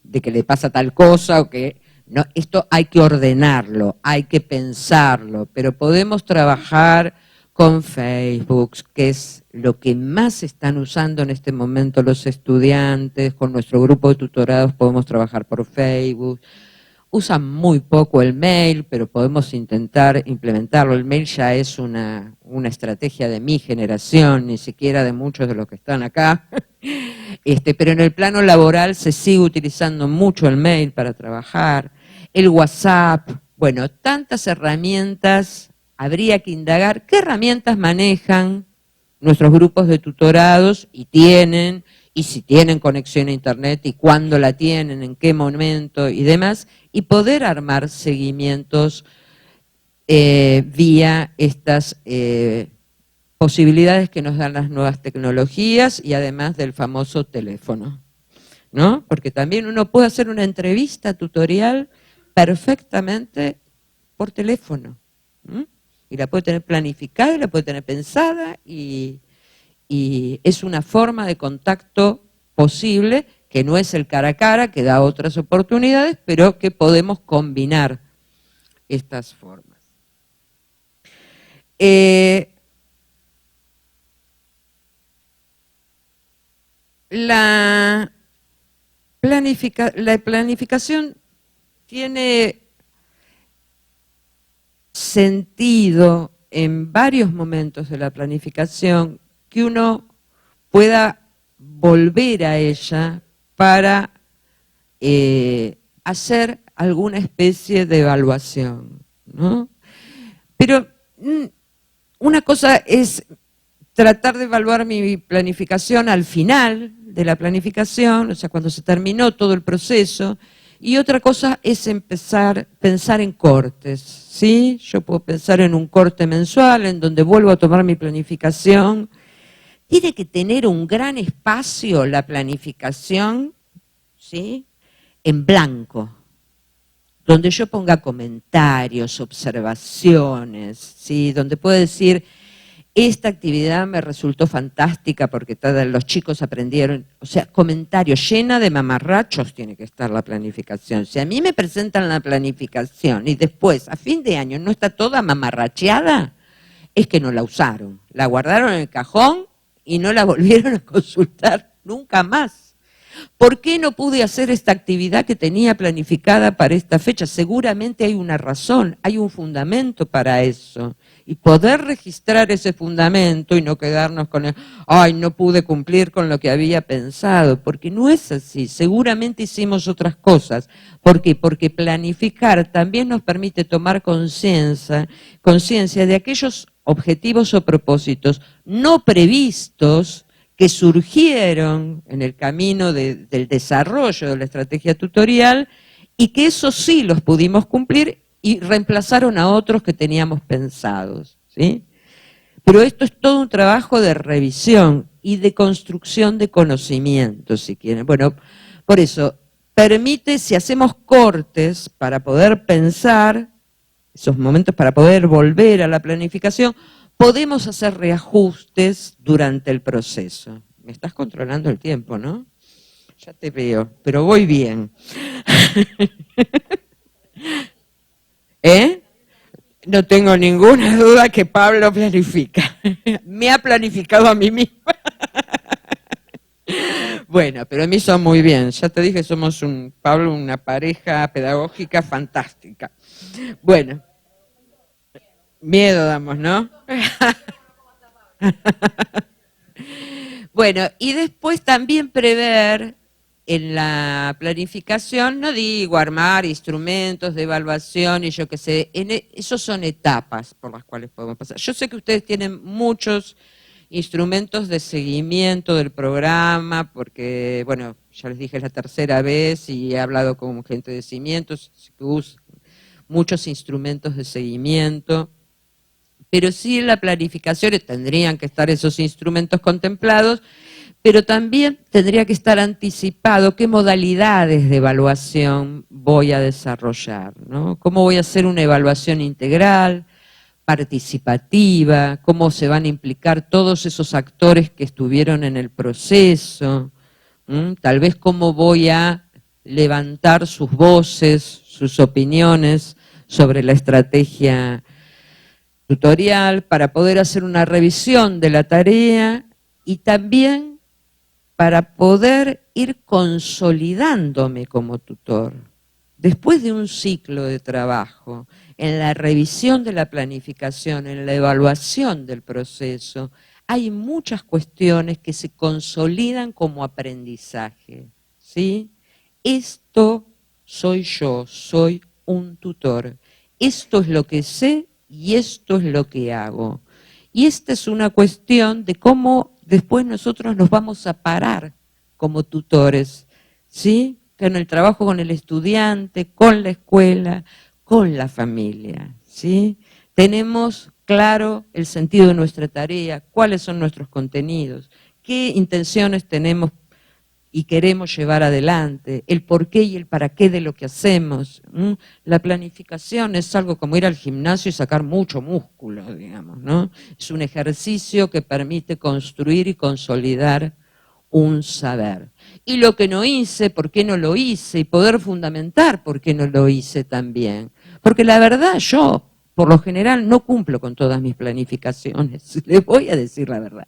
de que le pasa tal cosa o que... No, esto hay que ordenarlo, hay que pensarlo, pero podemos trabajar con Facebook, que es lo que más están usando en este momento los estudiantes, con nuestro grupo de tutorados podemos trabajar por Facebook. Usan muy poco el mail, pero podemos intentar implementarlo. El mail ya es una estrategia de mi generación, ni siquiera de muchos de los que están acá. Pero en el plano laboral se sigue utilizando mucho el mail para trabajar. El WhatsApp, Bueno, tantas herramientas, habría que indagar qué herramientas manejan nuestros grupos de tutorados y si tienen conexión a internet y cuándo la tienen, en qué momento y demás, y poder armar seguimientos vía estas posibilidades que nos dan las nuevas tecnologías y además del famoso teléfono, ¿no? Porque también uno puede hacer una entrevista tutorial perfectamente por teléfono, ¿m? Y la puede tener planificada, y la puede tener pensada, y es una forma de contacto posible, que no es el cara a cara, que da otras oportunidades, pero que podemos combinar estas formas. La planificación tiene sentido en varios momentos de la planificación que uno pueda volver a ella para hacer alguna especie de evaluación, ¿no? Pero una cosa es tratar de evaluar mi planificación al final de la planificación, o sea, cuando se terminó todo el proceso, y otra cosa es pensar en cortes, ¿sí? Yo puedo pensar en un corte mensual en donde vuelvo a tomar mi planificación. Tiene que tener un gran espacio la planificación, ¿sí? En blanco, donde yo ponga comentarios, observaciones, ¿sí? Donde puedo decir, esta actividad me resultó fantástica porque todos los chicos aprendieron, o sea, comentarios, llena de mamarrachos tiene que estar la planificación. Si a mí me presentan la planificación y después, a fin de año, no está toda mamarracheada, es que no la usaron, la guardaron en el cajón y no la volvieron a consultar nunca más. ¿Por qué no pude hacer esta actividad que tenía planificada para esta fecha? Seguramente hay una razón, hay un fundamento para eso. Y poder registrar ese fundamento y no quedarnos con el, ay, no pude cumplir con lo que había pensado, porque no es así. Seguramente hicimos otras cosas. ¿Por qué? Porque planificar también nos permite tomar conciencia de aquellos objetivos o propósitos no previstos que surgieron en el camino del desarrollo de la estrategia tutorial y que esos sí los pudimos cumplir y reemplazaron a otros que teníamos pensados, ¿sí? Pero esto es todo un trabajo de revisión y de construcción de conocimientos, si quieren. Bueno, por eso, permite, si hacemos cortes para poder pensar, esos momentos para poder volver a la planificación, podemos hacer reajustes durante el proceso. Me estás controlando el tiempo, ¿no? Ya te veo, pero voy bien. ¿Eh? No tengo ninguna duda que Pablo planifica. Me ha planificado a mí misma. Bueno, pero a mí son muy bien. Ya te dije, somos Pablo, una pareja pedagógica fantástica. Bueno, miedo damos, ¿no? Bueno, y después también prever en la planificación, no digo armar instrumentos de evaluación y yo qué sé, esos son etapas por las cuales podemos pasar. Yo sé que ustedes tienen muchos instrumentos de seguimiento del programa, porque, bueno, ya les dije, es la tercera vez y he hablado con gente de cimientos, que usan muchos instrumentos de seguimiento. Pero sí en la planificación tendrían que estar esos instrumentos contemplados, pero también tendría que estar anticipado qué modalidades de evaluación voy a desarrollar, ¿no? Cómo voy a hacer una evaluación integral, participativa, cómo se van a implicar todos esos actores que estuvieron en el proceso, tal vez cómo voy a levantar sus voces, sus opiniones sobre la estrategia tutorial para poder hacer una revisión de la tarea y también para poder ir consolidándome como tutor. Después de un ciclo de trabajo, en la revisión de la planificación, en la evaluación del proceso, hay muchas cuestiones que se consolidan como aprendizaje, ¿sí? Esto soy yo, soy un tutor. esto es lo que sé y esto es lo que hago. Y esta es una cuestión de cómo después nosotros nos vamos a parar como tutores, ¿sí? Que en el trabajo con el estudiante, con la escuela, con la familia, ¿sí? Tenemos claro el sentido de nuestra tarea, cuáles son nuestros contenidos, qué intenciones tenemos y queremos llevar adelante, el por qué y el para qué de lo que hacemos. La planificación es algo como ir al gimnasio y sacar mucho músculo, digamos, ¿no? Es un ejercicio que permite construir y consolidar un saber. Y lo que no hice, ¿por qué no lo hice? Y poder fundamentar por qué no lo hice también. Porque la verdad, yo, por lo general, no cumplo con todas mis planificaciones. Les voy a decir la verdad.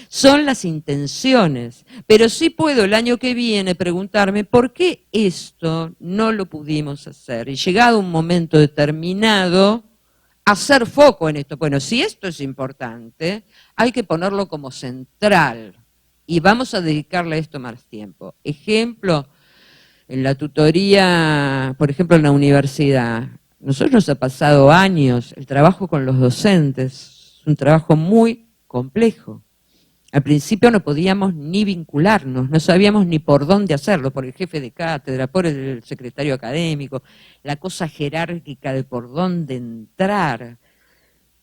Son las intenciones, pero sí puedo el año que viene preguntarme por qué esto no lo pudimos hacer. Y llegado un momento determinado, hacer foco en esto. Bueno, si esto es importante, hay que ponerlo como central y vamos a dedicarle a esto más tiempo. Ejemplo, en la tutoría, por ejemplo, en la universidad, nosotros nos ha pasado años el trabajo con los docentes, es un trabajo muy complejo. Al principio no podíamos ni vincularnos, no sabíamos ni por dónde hacerlo, por el jefe de cátedra, por el secretario académico, la cosa jerárquica de por dónde entrar.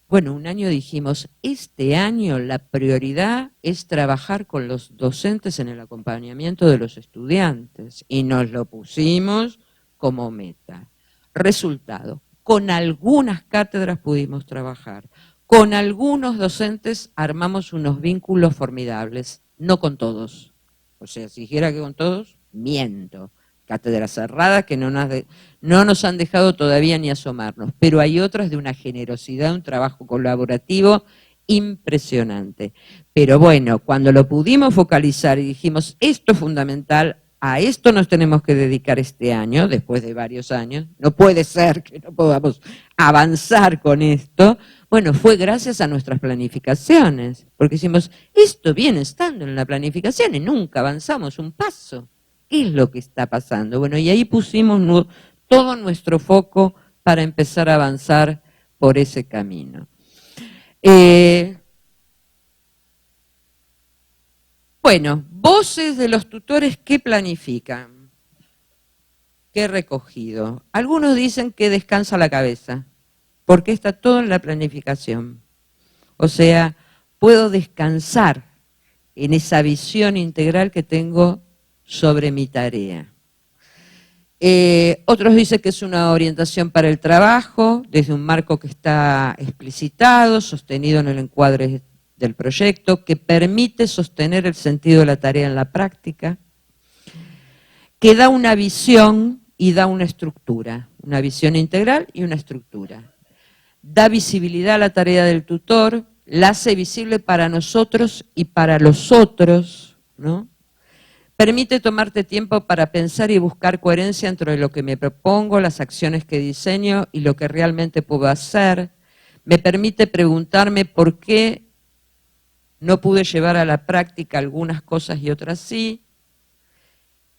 Bueno, un año dijimos, este año la prioridad es trabajar con los docentes en el acompañamiento de los estudiantes y nos lo pusimos como meta. Resultado, con algunas cátedras pudimos trabajar. Con algunos docentes armamos unos vínculos formidables, no con todos. O sea, si dijera que con todos, miento. Cátedras cerradas que no nos han dejado todavía ni asomarnos, pero hay otras de una generosidad, un trabajo colaborativo impresionante. Pero bueno, cuando lo pudimos focalizar y dijimos, esto es fundamental, a esto nos tenemos que dedicar este año, después de varios años, no puede ser que no podamos avanzar con esto. Bueno, fue gracias a nuestras planificaciones, porque decimos, esto viene estando en la planificación y nunca avanzamos un paso. ¿Qué es lo que está pasando? Bueno, y ahí pusimos todo nuestro foco para empezar a avanzar por ese camino. Bueno, voces de los tutores que planifican, que he recogido. Algunos dicen que descansa la cabeza, porque está todo en la planificación. O sea, puedo descansar en esa visión integral que tengo sobre mi tarea. Otros dicen que es una orientación para el trabajo, desde un marco que está explicitado, sostenido en el encuadre del proyecto, que permite sostener el sentido de la tarea en la práctica, que da una visión y da una estructura, una visión integral y una estructura. Da visibilidad a la tarea del tutor, la hace visible para nosotros y para los otros, ¿no? Permite tomarte tiempo para pensar y buscar coherencia entre lo que me propongo, las acciones que diseño y lo que realmente puedo hacer. Me permite preguntarme por qué no pude llevar a la práctica algunas cosas y otras sí.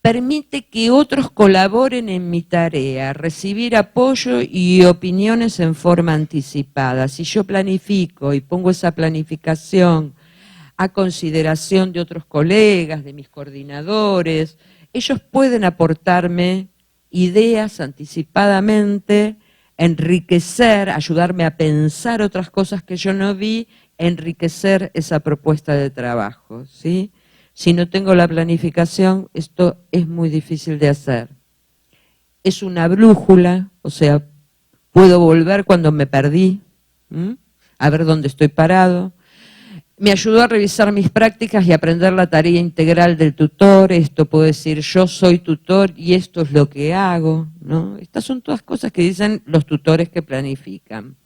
Permite que otros colaboren en mi tarea, recibir apoyo y opiniones en forma anticipada. Si yo planifico y pongo esa planificación a consideración de otros colegas, de mis coordinadores, ellos pueden aportarme ideas anticipadamente, enriquecer, ayudarme a pensar otras cosas que yo no vi, enriquecer esa propuesta de trabajo, ¿sí? Si no tengo la planificación, esto es muy difícil de hacer. Es una brújula, o sea, puedo volver cuando me perdí, a ver dónde estoy parado. Me ayudó a revisar mis prácticas y aprender la tarea integral del tutor. Esto puedo decir, yo soy tutor y esto es lo que hago, ¿no? Estas son todas cosas que dicen los tutores que planifican.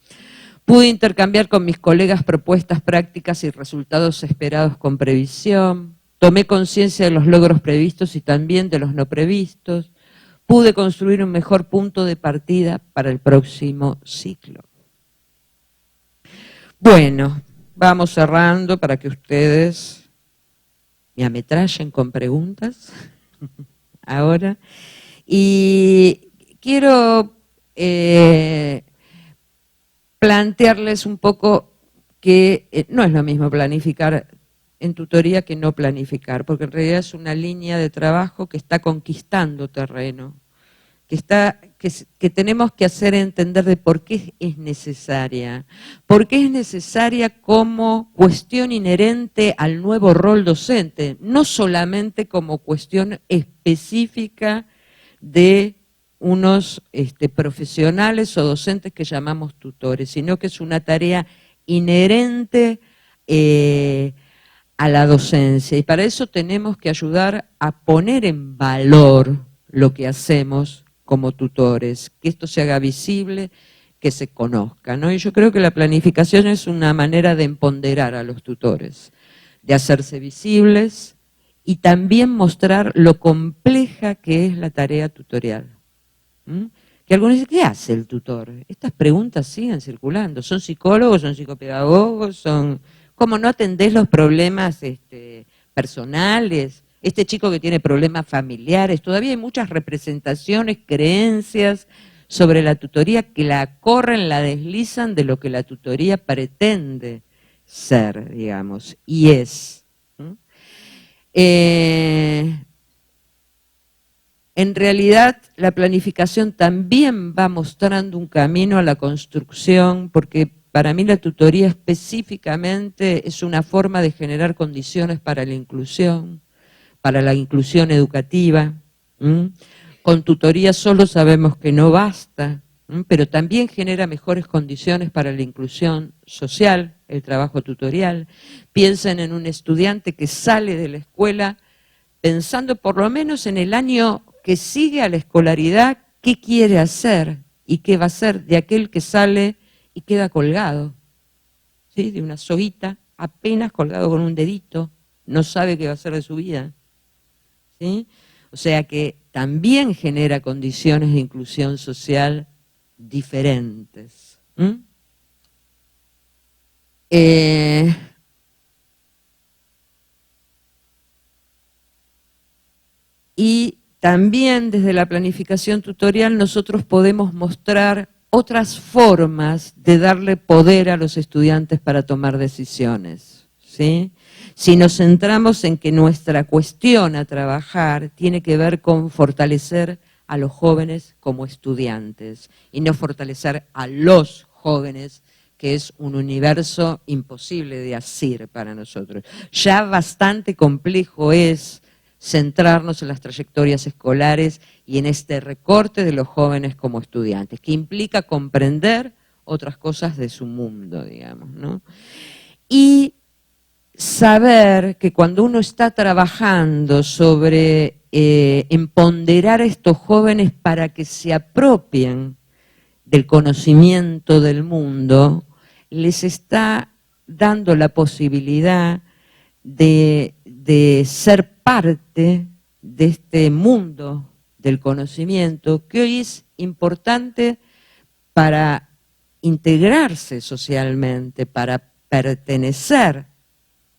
Pude intercambiar con mis colegas propuestas prácticas y resultados esperados con previsión. Tomé conciencia de los logros previstos y también de los no previstos. Pude construir un mejor punto de partida para el próximo ciclo. Bueno, vamos cerrando para que ustedes me ametrallen con preguntas ahora. Y quiero plantearles un poco que no es lo mismo planificar en tutoría que no planificar, porque en realidad es una línea de trabajo que está conquistando terreno, que tenemos que hacer entender de por qué es necesaria. ¿Por qué es necesaria como cuestión inherente al nuevo rol docente? No solamente como cuestión específica de unos profesionales o docentes que llamamos tutores, sino que es una tarea inherente a la docencia. Y para eso tenemos que ayudar a poner en valor lo que hacemos como tutores, que esto se haga visible, que se conozca, ¿no? Y yo creo que la planificación es una manera de empoderar a los tutores, de hacerse visibles y también mostrar lo compleja que es la tarea tutorial. ¿Mm? Que algunos dicen, ¿qué hace el tutor? Estas preguntas siguen circulando. ¿Son psicólogos, son psicopedagogos, son... ¿Cómo no atendés los problemas personales? Este chico que tiene problemas familiares, todavía hay muchas representaciones, creencias sobre la tutoría que la corren, la deslizan de lo que la tutoría pretende ser, digamos, y es. ¿Mm? En realidad, la planificación también va mostrando un camino a la construcción, porque para mí la tutoría específicamente es una forma de generar condiciones para la inclusión educativa. ¿Mm? Con tutoría solo sabemos que no basta, pero también genera mejores condiciones para la inclusión social, el trabajo tutorial. Piensen en un estudiante que sale de la escuela pensando por lo menos en el año que sigue a la escolaridad, qué quiere hacer y qué va a hacer de aquel que sale y queda colgado, ¿sí? De una soguita, apenas colgado con un dedito, no sabe qué va a hacer de su vida, ¿sí? O sea que también genera condiciones de inclusión social diferentes. Y también desde la planificación tutorial nosotros podemos mostrar otras formas de darle poder a los estudiantes para tomar decisiones, ¿sí? Si nos centramos en que nuestra cuestión a trabajar tiene que ver con fortalecer a los jóvenes como estudiantes y no fortalecer a los jóvenes, que es un universo imposible de asir para nosotros. Ya bastante complejo es centrarnos en las trayectorias escolares y en este recorte de los jóvenes como estudiantes, que implica comprender otras cosas de su mundo, digamos, ¿no? Y saber que cuando uno está trabajando sobre empoderar a estos jóvenes para que se apropien del conocimiento del mundo, les está dando la posibilidad de ser parte de este mundo del conocimiento que hoy es importante para integrarse socialmente, para pertenecer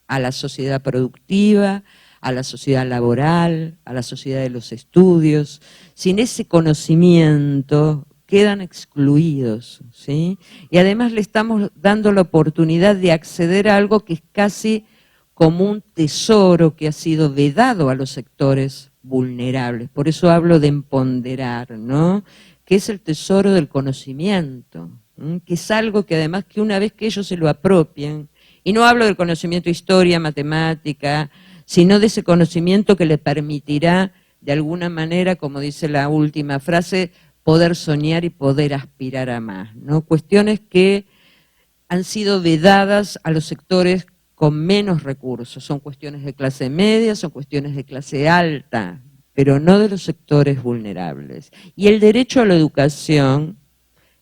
a la sociedad productiva, a la sociedad laboral, a la sociedad de los estudios. Sin ese conocimiento quedan excluidos, ¿sí? Y además le estamos dando la oportunidad de acceder a algo que es casi como un tesoro que ha sido vedado a los sectores vulnerables. Por eso hablo de empoderar, ¿no? Que es el tesoro del conocimiento, ¿sí? Que es algo que además que una vez que ellos se lo apropien, y no hablo del conocimiento de historia, matemática, sino de ese conocimiento que le permitirá, de alguna manera, como dice la última frase, poder soñar y poder aspirar a más, ¿no? Cuestiones que han sido vedadas a los sectores con menos recursos. Son cuestiones de clase media, son cuestiones de clase alta, pero no de los sectores vulnerables. Y el derecho a la educación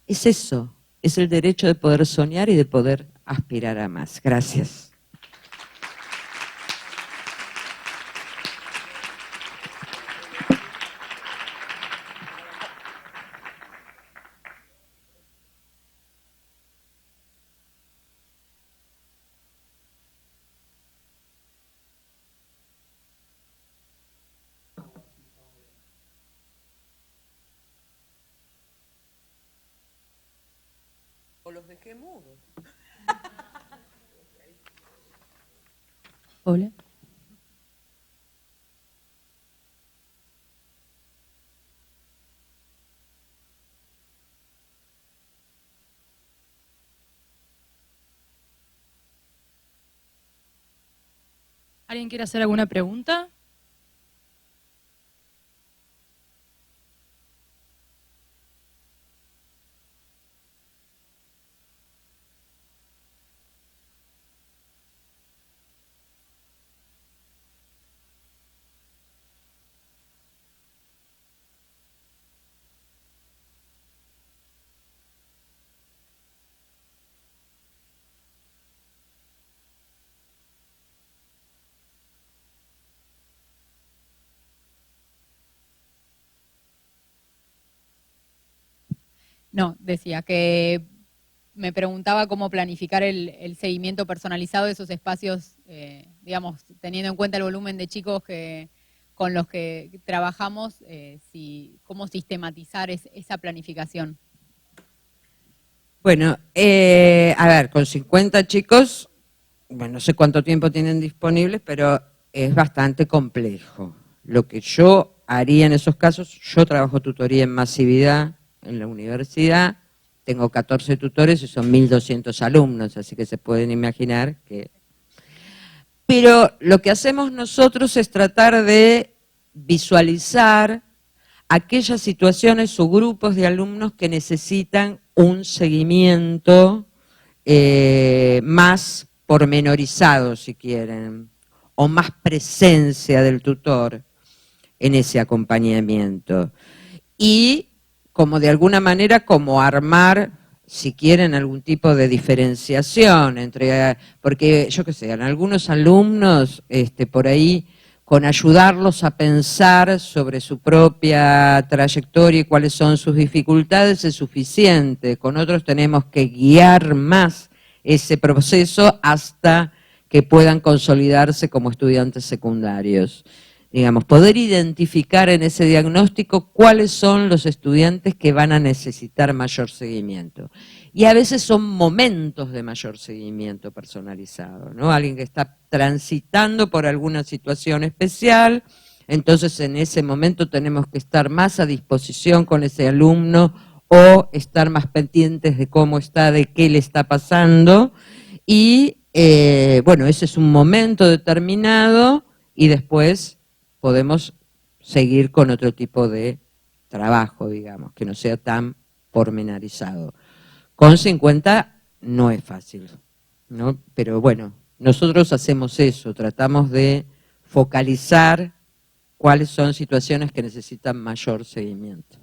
es eso, es el derecho de poder soñar y de poder aspirar a más. Gracias. los dejé mudos. Hola. ¿Alguien quiere hacer alguna pregunta? No, decía que me preguntaba cómo planificar el seguimiento personalizado de esos espacios, digamos, teniendo en cuenta el volumen de chicos con los que trabajamos, cómo sistematizar esa planificación. Bueno, a ver, con 50 chicos, bueno, no sé cuánto tiempo tienen disponibles, pero es bastante complejo. Lo que yo haría en esos casos, yo trabajo tutoría en masividad en la universidad, tengo 14 tutores y son 1.200 alumnos, así que se pueden imaginar que... Pero lo que hacemos nosotros es tratar de visualizar aquellas situaciones o grupos de alumnos que necesitan un seguimiento más pormenorizado, si quieren, o más presencia del tutor en ese acompañamiento. Y como de alguna manera, como armar, si quieren, algún tipo de diferenciación entre, porque yo qué sé, en algunos alumnos, por ahí, con ayudarlos a pensar sobre su propia trayectoria y cuáles son sus dificultades es suficiente. Con otros tenemos que guiar más ese proceso hasta que puedan consolidarse como estudiantes secundarios. Digamos, poder identificar en ese diagnóstico cuáles son los estudiantes que van a necesitar mayor seguimiento. Y a veces son momentos de mayor seguimiento personalizado, ¿no? Alguien que está transitando por alguna situación especial, entonces en ese momento tenemos que estar más a disposición con ese alumno o estar más pendientes de cómo está, de qué le está pasando. Y bueno, ese es un momento determinado y después podemos seguir con otro tipo de trabajo, digamos, que no sea tan pormenorizado. Con 50 no es fácil, ¿no? Pero bueno, nosotros hacemos eso, tratamos de focalizar cuáles son situaciones que necesitan mayor seguimiento.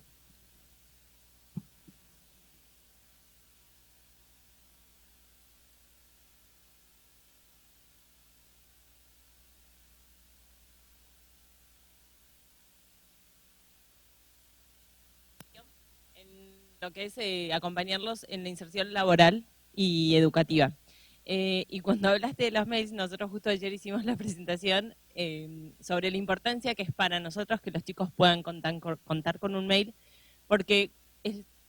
Lo que es acompañarlos en la inserción laboral y educativa. Y cuando hablaste de los mails, nosotros justo ayer hicimos la presentación sobre la importancia que es para nosotros que los chicos puedan contar con un mail, porque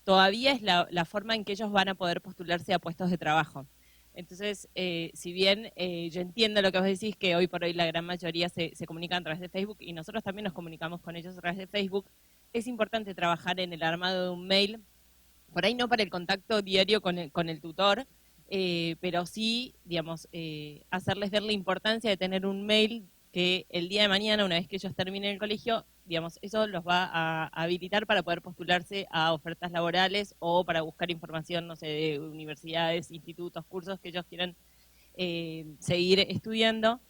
todavía es la forma en que ellos van a poder postularse a puestos de trabajo. Entonces, si bien yo entiendo lo que vos decís, que hoy por hoy la gran mayoría se comunican a través de Facebook y nosotros también nos comunicamos con ellos a través de Facebook, es importante trabajar en el armado de un mail, por ahí no para el contacto diario con el tutor, pero sí, digamos, hacerles ver la importancia de tener un mail que el día de mañana, una vez que ellos terminen el colegio, digamos, eso los va a habilitar para poder postularse a ofertas laborales o para buscar información, no sé, de universidades, institutos, cursos que ellos quieran seguir estudiando.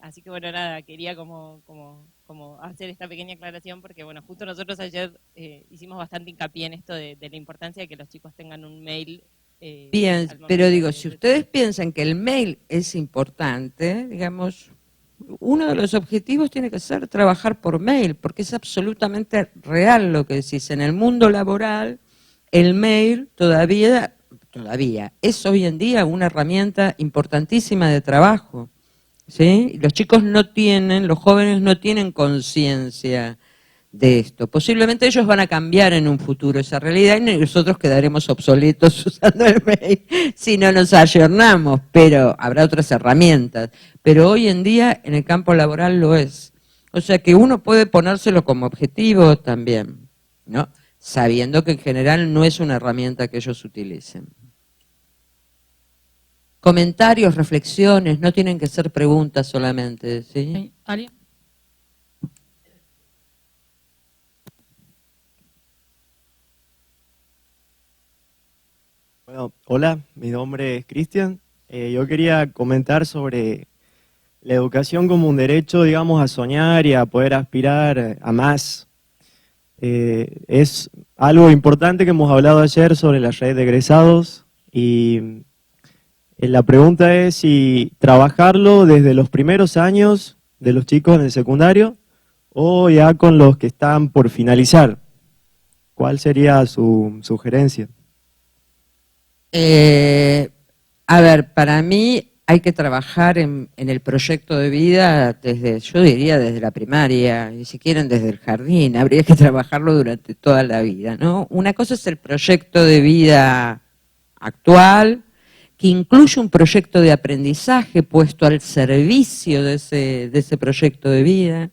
Así que bueno, nada, quería como hacer esta pequeña aclaración porque bueno, justo nosotros ayer hicimos bastante hincapié en esto de la importancia de que los chicos tengan un mail. Bien, pero digo, si ustedes piensan que el mail es importante, digamos, uno de los objetivos tiene que ser trabajar por mail, porque es absolutamente real lo que decís. En el mundo laboral, el mail todavía es hoy en día una herramienta importantísima de trabajo, ¿sí? Los chicos no tienen, los jóvenes no tienen conciencia de esto. Posiblemente ellos van a cambiar en un futuro esa realidad y nosotros quedaremos obsoletos usando el mail si no nos ayornamos, pero habrá otras herramientas. Pero hoy en día en el campo laboral lo es. O sea que uno puede ponérselo como objetivo también, ¿no? Sabiendo que en general no es una herramienta que ellos utilicen. Comentarios, reflexiones, no tienen que ser preguntas solamente, ¿sí? ¿Alguien? Bueno, hola, mi nombre es Cristian. Yo quería comentar sobre la educación como un derecho, digamos, a soñar y a poder aspirar a más. Es algo importante que hemos hablado ayer sobre la red de egresados y la pregunta es si trabajarlo desde los primeros años de los chicos en el secundario o ya con los que están por finalizar. ¿Cuál sería su sugerencia? A ver, para mí hay que trabajar en el proyecto de vida desde, yo diría desde la primaria, y si quieren desde el jardín, habría que trabajarlo durante toda la vida, ¿no? Una cosa es el proyecto de vida actual, que incluye un proyecto de aprendizaje puesto al servicio de ese proyecto de vida.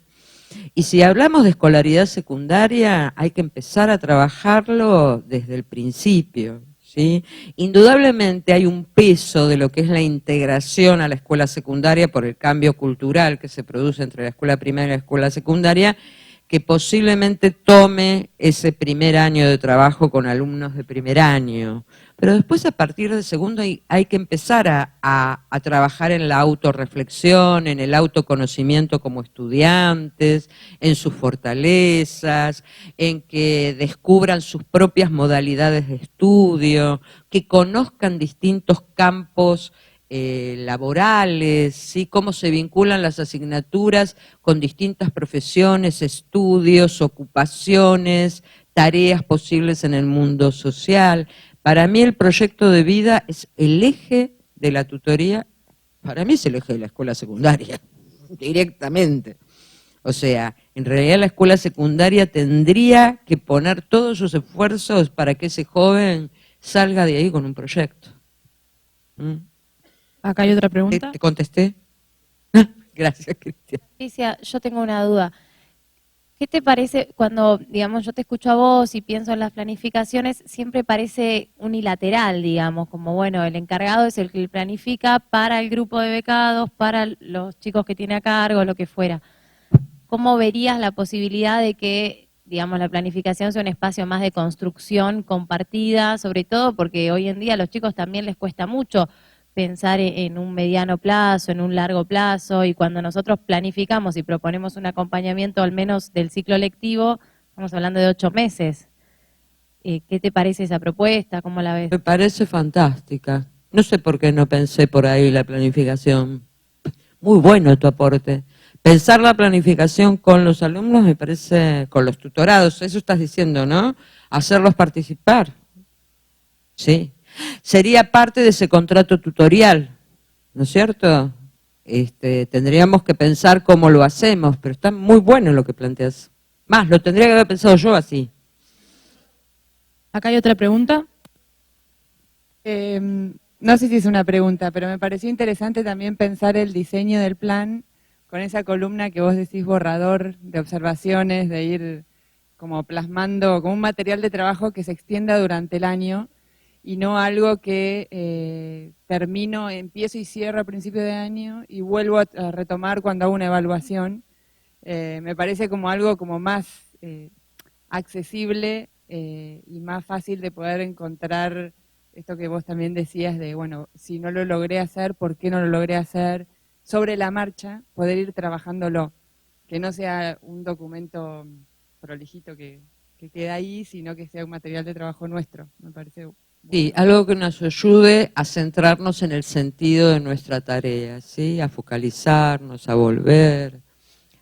Y si hablamos de escolaridad secundaria, hay que empezar a trabajarlo desde el principio, ¿sí? Indudablemente hay un peso de lo que es la integración a la escuela secundaria por el cambio cultural que se produce entre la escuela primaria y la escuela secundaria, que posiblemente tome ese primer año de trabajo con alumnos de primer año. Pero después, a partir del segundo, hay que empezar a trabajar en la autorreflexión, en el autoconocimiento como estudiantes, en sus fortalezas, en que descubran sus propias modalidades de estudio, que conozcan distintos campos laborales, ¿sí? Cómo se vinculan las asignaturas con distintas profesiones, estudios, ocupaciones, tareas posibles en el mundo social. Para mí el proyecto de vida es el eje de la tutoría, para mí es el eje de la escuela secundaria, directamente. O sea, en realidad la escuela secundaria tendría que poner todos sus esfuerzos para que ese joven salga de ahí con un proyecto. Acá hay otra pregunta. ¿Te contesté? Gracias, Cristian. Patricia, yo tengo una duda. ¿Qué te parece cuando, digamos, yo te escucho a vos y pienso en las planificaciones, siempre parece unilateral, digamos, como, bueno, el encargado es el que planifica para el grupo de becados, para los chicos que tiene a cargo, lo que fuera. ¿Cómo verías la posibilidad de que, digamos, la planificación sea un espacio más de construcción compartida, sobre todo porque hoy en día a los chicos también les cuesta mucho pensar en un mediano plazo, en un largo plazo, y cuando nosotros planificamos y proponemos un acompañamiento al menos del ciclo lectivo, estamos hablando de 8 meses. ¿Qué te parece esa propuesta? ¿Cómo la ves? Me parece fantástica. No sé por qué no pensé por ahí la planificación. Muy bueno tu aporte. Pensar la planificación con los alumnos me parece, con los tutorados, eso estás diciendo, ¿no? Hacerlos participar. Sí. Sería parte de ese contrato tutorial, ¿no es cierto? Tendríamos que pensar cómo lo hacemos, pero está muy bueno lo que planteas. Más, lo tendría que haber pensado yo así. Acá hay otra pregunta. No sé si es una pregunta, pero me pareció interesante también pensar el diseño del plan con esa columna que vos decís borrador de observaciones, de ir como plasmando como un material de trabajo que se extienda durante el año y no algo que empiezo y cierro a principio de año y vuelvo a retomar cuando hago una evaluación. Me parece como algo como más accesible y más fácil de poder encontrar esto que vos también decías de, bueno, si no lo logré hacer, ¿por qué no lo logré hacer? Sobre la marcha, poder ir trabajándolo, que no sea un documento prolijito que queda ahí, sino que sea un material de trabajo nuestro, me parece. Sí, algo que nos ayude a centrarnos en el sentido de nuestra tarea, ¿sí? A focalizarnos, a volver.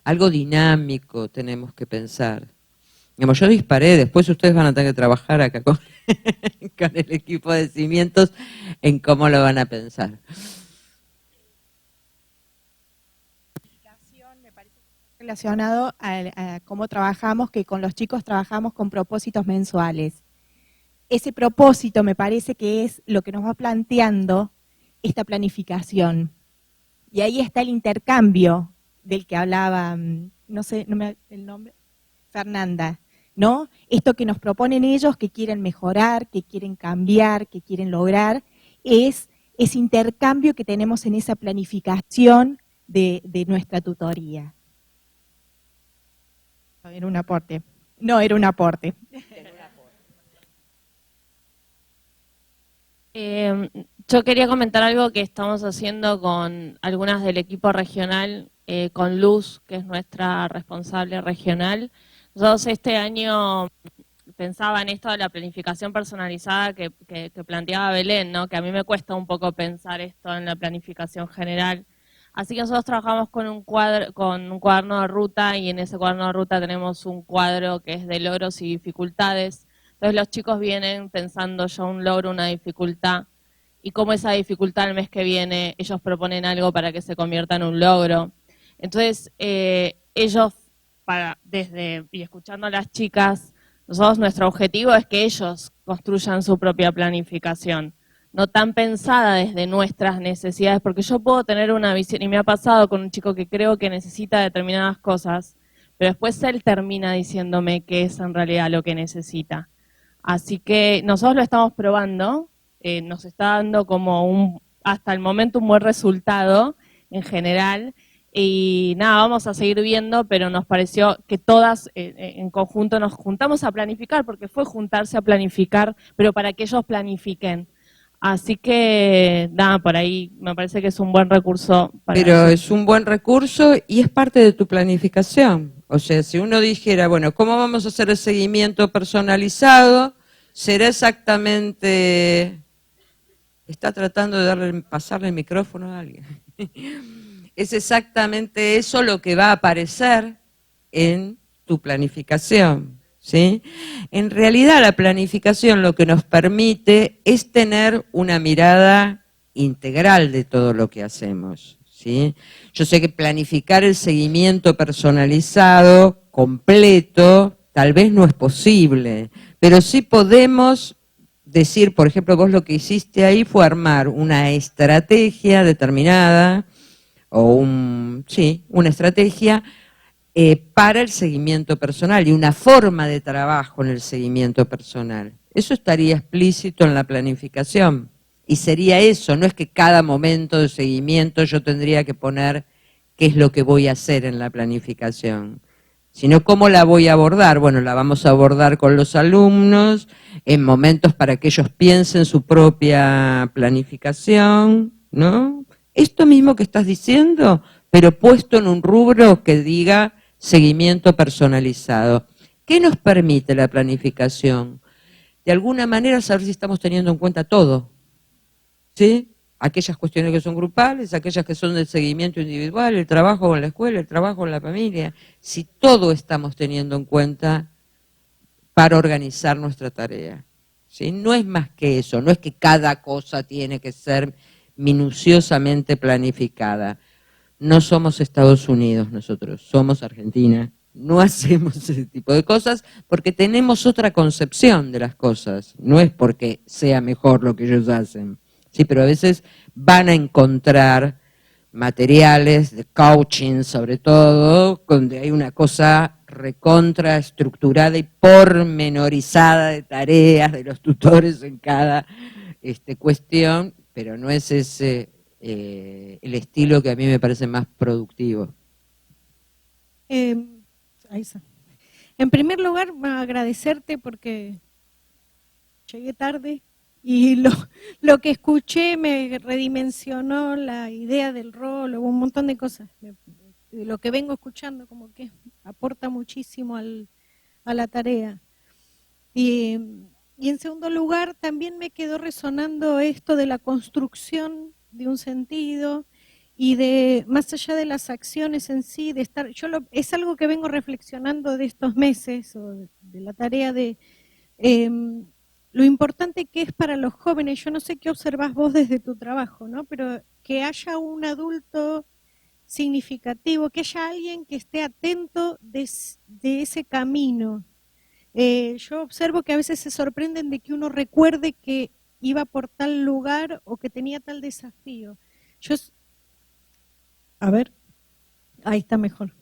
Algo dinámico tenemos que pensar. Digamos, yo disparé, después ustedes van a tener que trabajar acá con el equipo de cimientos en cómo lo van a pensar. relacionado a cómo trabajamos, que con los chicos trabajamos con propósitos mensuales. Ese propósito me parece que es lo que nos va planteando esta planificación. Y ahí está el intercambio del que hablaba, no sé el nombre, Fernanda, ¿no? Esto que nos proponen ellos, que quieren mejorar, que quieren cambiar, que quieren lograr, es ese intercambio que tenemos en esa planificación de nuestra tutoría. Era un aporte. No, era un aporte. Yo quería comentar algo que estamos haciendo con algunas del equipo regional, con Luz, que es nuestra responsable regional. Nosotros este año pensaba en esto de la planificación personalizada que planteaba Belén, ¿no? Que a mí me cuesta un poco pensar esto en la planificación general. Así que nosotros trabajamos con un cuaderno de ruta, y en ese cuaderno de ruta tenemos un cuadro que es de logros y dificultades. Entonces los chicos vienen pensando ya un logro, una dificultad, y cómo esa dificultad el mes que viene ellos proponen algo para que se convierta en un logro. Entonces ellos, y escuchando a las chicas, nuestro objetivo es que ellos construyan su propia planificación, no tan pensada desde nuestras necesidades, porque yo puedo tener una visión, y me ha pasado con un chico que creo que necesita determinadas cosas, pero después él termina diciéndome qué es en realidad lo que necesita. Así que nosotros lo estamos probando, nos está dando como hasta el momento un buen resultado en general, y nada, vamos a seguir viendo, pero nos pareció que todas en conjunto nos juntamos a planificar, porque fue juntarse a planificar, pero para que ellos planifiquen. Así que, nada, por ahí me parece que es un buen recurso. Pero es un buen recurso y es parte de tu planificación. O sea, si uno dijera, bueno, ¿cómo vamos a hacer el seguimiento personalizado? Será exactamente... Está tratando de pasarle el micrófono a alguien. Es exactamente eso lo que va a aparecer en tu planificación, ¿sí? En realidad la planificación lo que nos permite es tener una mirada integral de todo lo que hacemos, ¿sí? Yo sé que planificar el seguimiento personalizado, completo, tal vez no es posible, pero sí podemos decir, por ejemplo, vos lo que hiciste ahí fue armar una estrategia determinada, o una estrategia para el seguimiento personal y una forma de trabajo en el seguimiento personal. Eso estaría explícito en la planificación y sería eso, no es que cada momento de seguimiento yo tendría que poner qué es lo que voy a hacer en la planificación, sino cómo la voy a abordar. Bueno, la vamos a abordar con los alumnos en momentos para que ellos piensen su propia planificación, ¿no? Esto mismo que estás diciendo, pero puesto en un rubro que diga seguimiento personalizado. ¿Qué nos permite la planificación? De alguna manera saber si estamos teniendo en cuenta todo, ¿sí? Aquellas cuestiones que son grupales, aquellas que son del seguimiento individual, el trabajo en la escuela, el trabajo en la familia, si todo estamos teniendo en cuenta para organizar nuestra tarea, ¿sí? No es más que eso, no es que cada cosa tiene que ser minuciosamente planificada. No somos Estados Unidos nosotros, somos Argentina. No hacemos ese tipo de cosas porque tenemos otra concepción de las cosas. No es porque sea mejor lo que ellos hacen. Sí, pero a veces van a encontrar materiales de coaching, sobre todo, donde hay una cosa recontra estructurada y pormenorizada de tareas de los tutores en cada cuestión, pero no es ese el estilo que a mí me parece más productivo. En primer lugar, agradecerte porque llegué tarde y lo que escuché me redimensionó la idea del rol, hubo un montón de cosas. Lo que vengo escuchando como que aporta muchísimo a la tarea. Y en segundo lugar, también me quedó resonando esto de la construcción de un sentido y de, más allá de las acciones en sí, de estar, es algo que vengo reflexionando de estos meses, o de la tarea de lo importante que es para los jóvenes. Yo no sé qué observás vos desde tu trabajo, ¿no? Pero que haya un adulto significativo, que haya alguien que esté atento de ese camino. Yo observo que a veces se sorprenden de que uno recuerde que iba por tal lugar o que tenía tal desafío. A ver, ahí está mejor.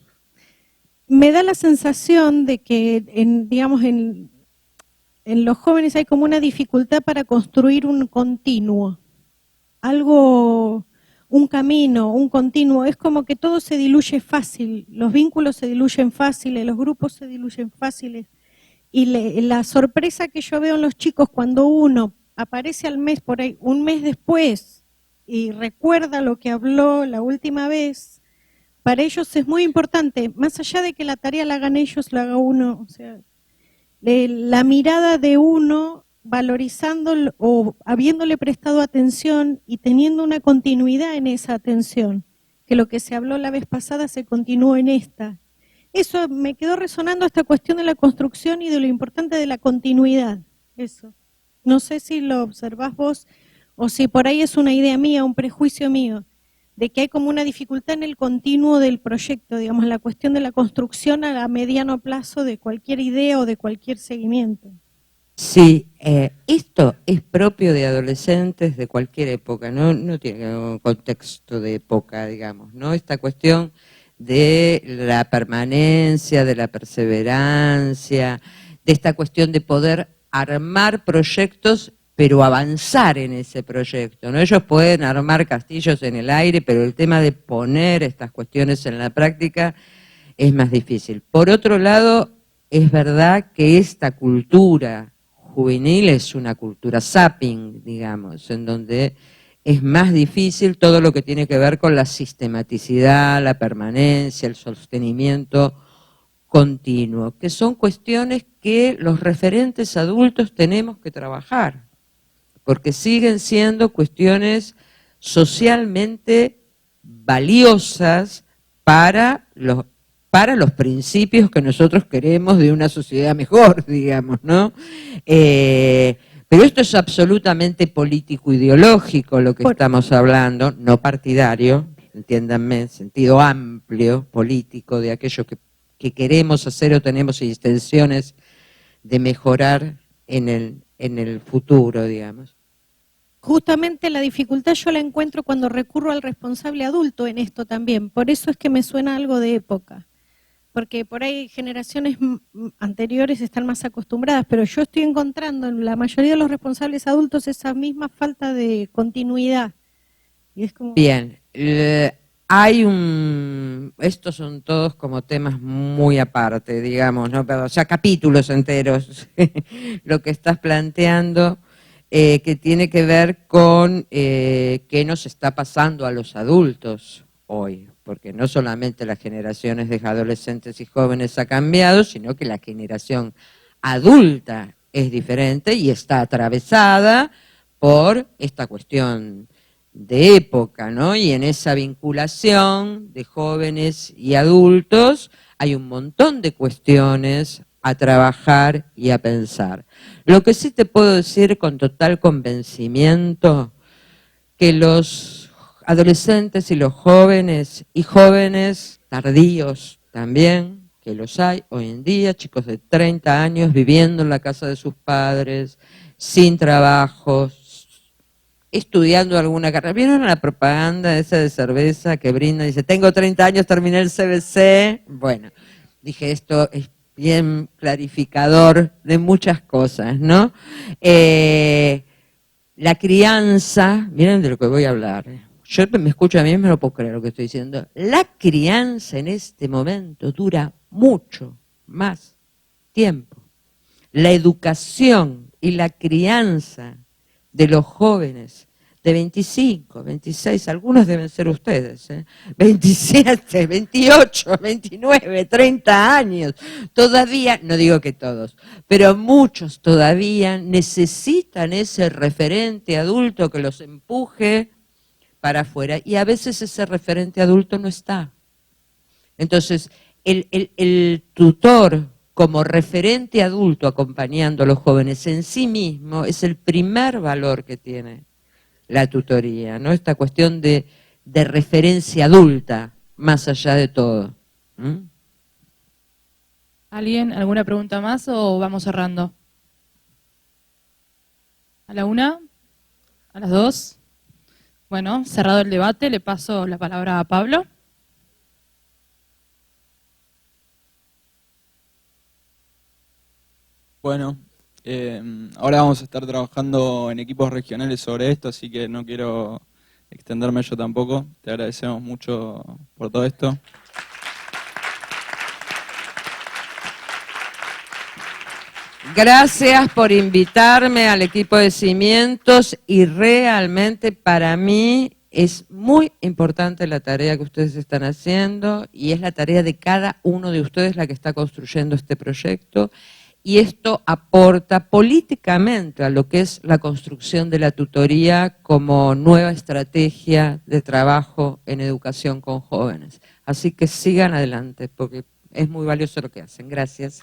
Me da la sensación de que, en los jóvenes hay como una dificultad para construir un continuo, un camino, un continuo. Es como que todo se diluye fácil, los vínculos se diluyen fáciles, los grupos se diluyen fáciles. Y la sorpresa que yo veo en los chicos cuando uno aparece al mes, por ahí, un mes después, y recuerda lo que habló la última vez, para ellos es muy importante, más allá de que la tarea la hagan ellos, la haga uno, o sea, la mirada de uno valorizando o habiéndole prestado atención y teniendo una continuidad en esa atención, que lo que se habló la vez pasada se continuó en esta. Eso me quedó resonando esta cuestión de la construcción y de lo importante de la continuidad. Eso. No sé si lo observás vos o si por ahí es una idea mía, un prejuicio mío, de que hay como una dificultad en el continuo del proyecto, digamos, la cuestión de la construcción a mediano plazo de cualquier idea o de cualquier seguimiento. Sí, esto es propio de adolescentes de cualquier época, no tiene un contexto de época, digamos, ¿no? Esta cuestión de la permanencia, de la perseverancia, de esta cuestión de poder armar proyectos, pero avanzar en ese proyecto, ¿no? Ellos pueden armar castillos en el aire, pero el tema de poner estas cuestiones en la práctica es más difícil. Por otro lado, es verdad que esta cultura juvenil es una cultura zapping, digamos, en donde es más difícil todo lo que tiene que ver con la sistematicidad, la permanencia, el sostenimiento continuo, que son cuestiones que los referentes adultos tenemos que trabajar, porque siguen siendo cuestiones socialmente valiosas para los principios que nosotros queremos de una sociedad mejor, digamos, ¿no? Pero esto es absolutamente político-ideológico lo que estamos hablando, no partidario, entiéndanme, en sentido amplio, político, de aquello que queremos hacer o tenemos intenciones de mejorar en el futuro, digamos. Justamente la dificultad yo la encuentro cuando recurro al responsable adulto en esto también, por eso es que me suena algo de época. Porque por ahí generaciones anteriores están más acostumbradas, pero yo estoy encontrando en la mayoría de los responsables adultos esa misma falta de continuidad. Y es como... Bien, estos son todos como temas muy aparte, digamos, ¿no? O sea, capítulos enteros, lo que estás planteando, que tiene que ver con qué nos está pasando a los adultos hoy. Porque no solamente las generaciones de adolescentes y jóvenes ha cambiado, sino que la generación adulta es diferente y está atravesada por esta cuestión de época, ¿no? Y en esa vinculación de jóvenes y adultos hay un montón de cuestiones a trabajar y a pensar. Lo que sí te puedo decir con total convencimiento, que los adolescentes y los jóvenes tardíos también, que los hay hoy en día, chicos de 30 años viviendo en la casa de sus padres, sin trabajos, estudiando alguna carrera. ¿Vieron la propaganda esa de cerveza que brinda? Dice, tengo 30 años, terminé el CBC. Bueno, dije, esto es bien clarificador de muchas cosas, ¿no? La crianza, miren de lo que voy a hablar. Yo me escucho a mí, me lo puedo creer lo que estoy diciendo. La crianza en este momento dura mucho más tiempo. La educación y la crianza de los jóvenes de 25, 26, algunos deben ser ustedes, 27, 28, 29, 30 años, todavía, no digo que todos, pero muchos todavía necesitan ese referente adulto que los empuje para afuera, y a veces ese referente adulto no está. Entonces, el tutor como referente adulto acompañando a los jóvenes en sí mismo es el primer valor que tiene la tutoría, ¿no? Esta cuestión de referencia adulta más allá de todo. ¿Mm? ¿Alguien? ¿Alguna pregunta más o vamos cerrando? ¿A la 1? ¿A las 2? Bueno, cerrado el debate, le paso la palabra a Pablo. Bueno, ahora vamos a estar trabajando en equipos regionales sobre esto, así que no quiero extenderme yo tampoco. Te agradecemos mucho por todo esto. Gracias por invitarme al equipo de Cimientos y realmente para mí es muy importante la tarea que ustedes están haciendo y es la tarea de cada uno de ustedes la que está construyendo este proyecto y esto aporta políticamente a lo que es la construcción de la tutoría como nueva estrategia de trabajo en educación con jóvenes. Así que sigan adelante porque es muy valioso lo que hacen. Gracias.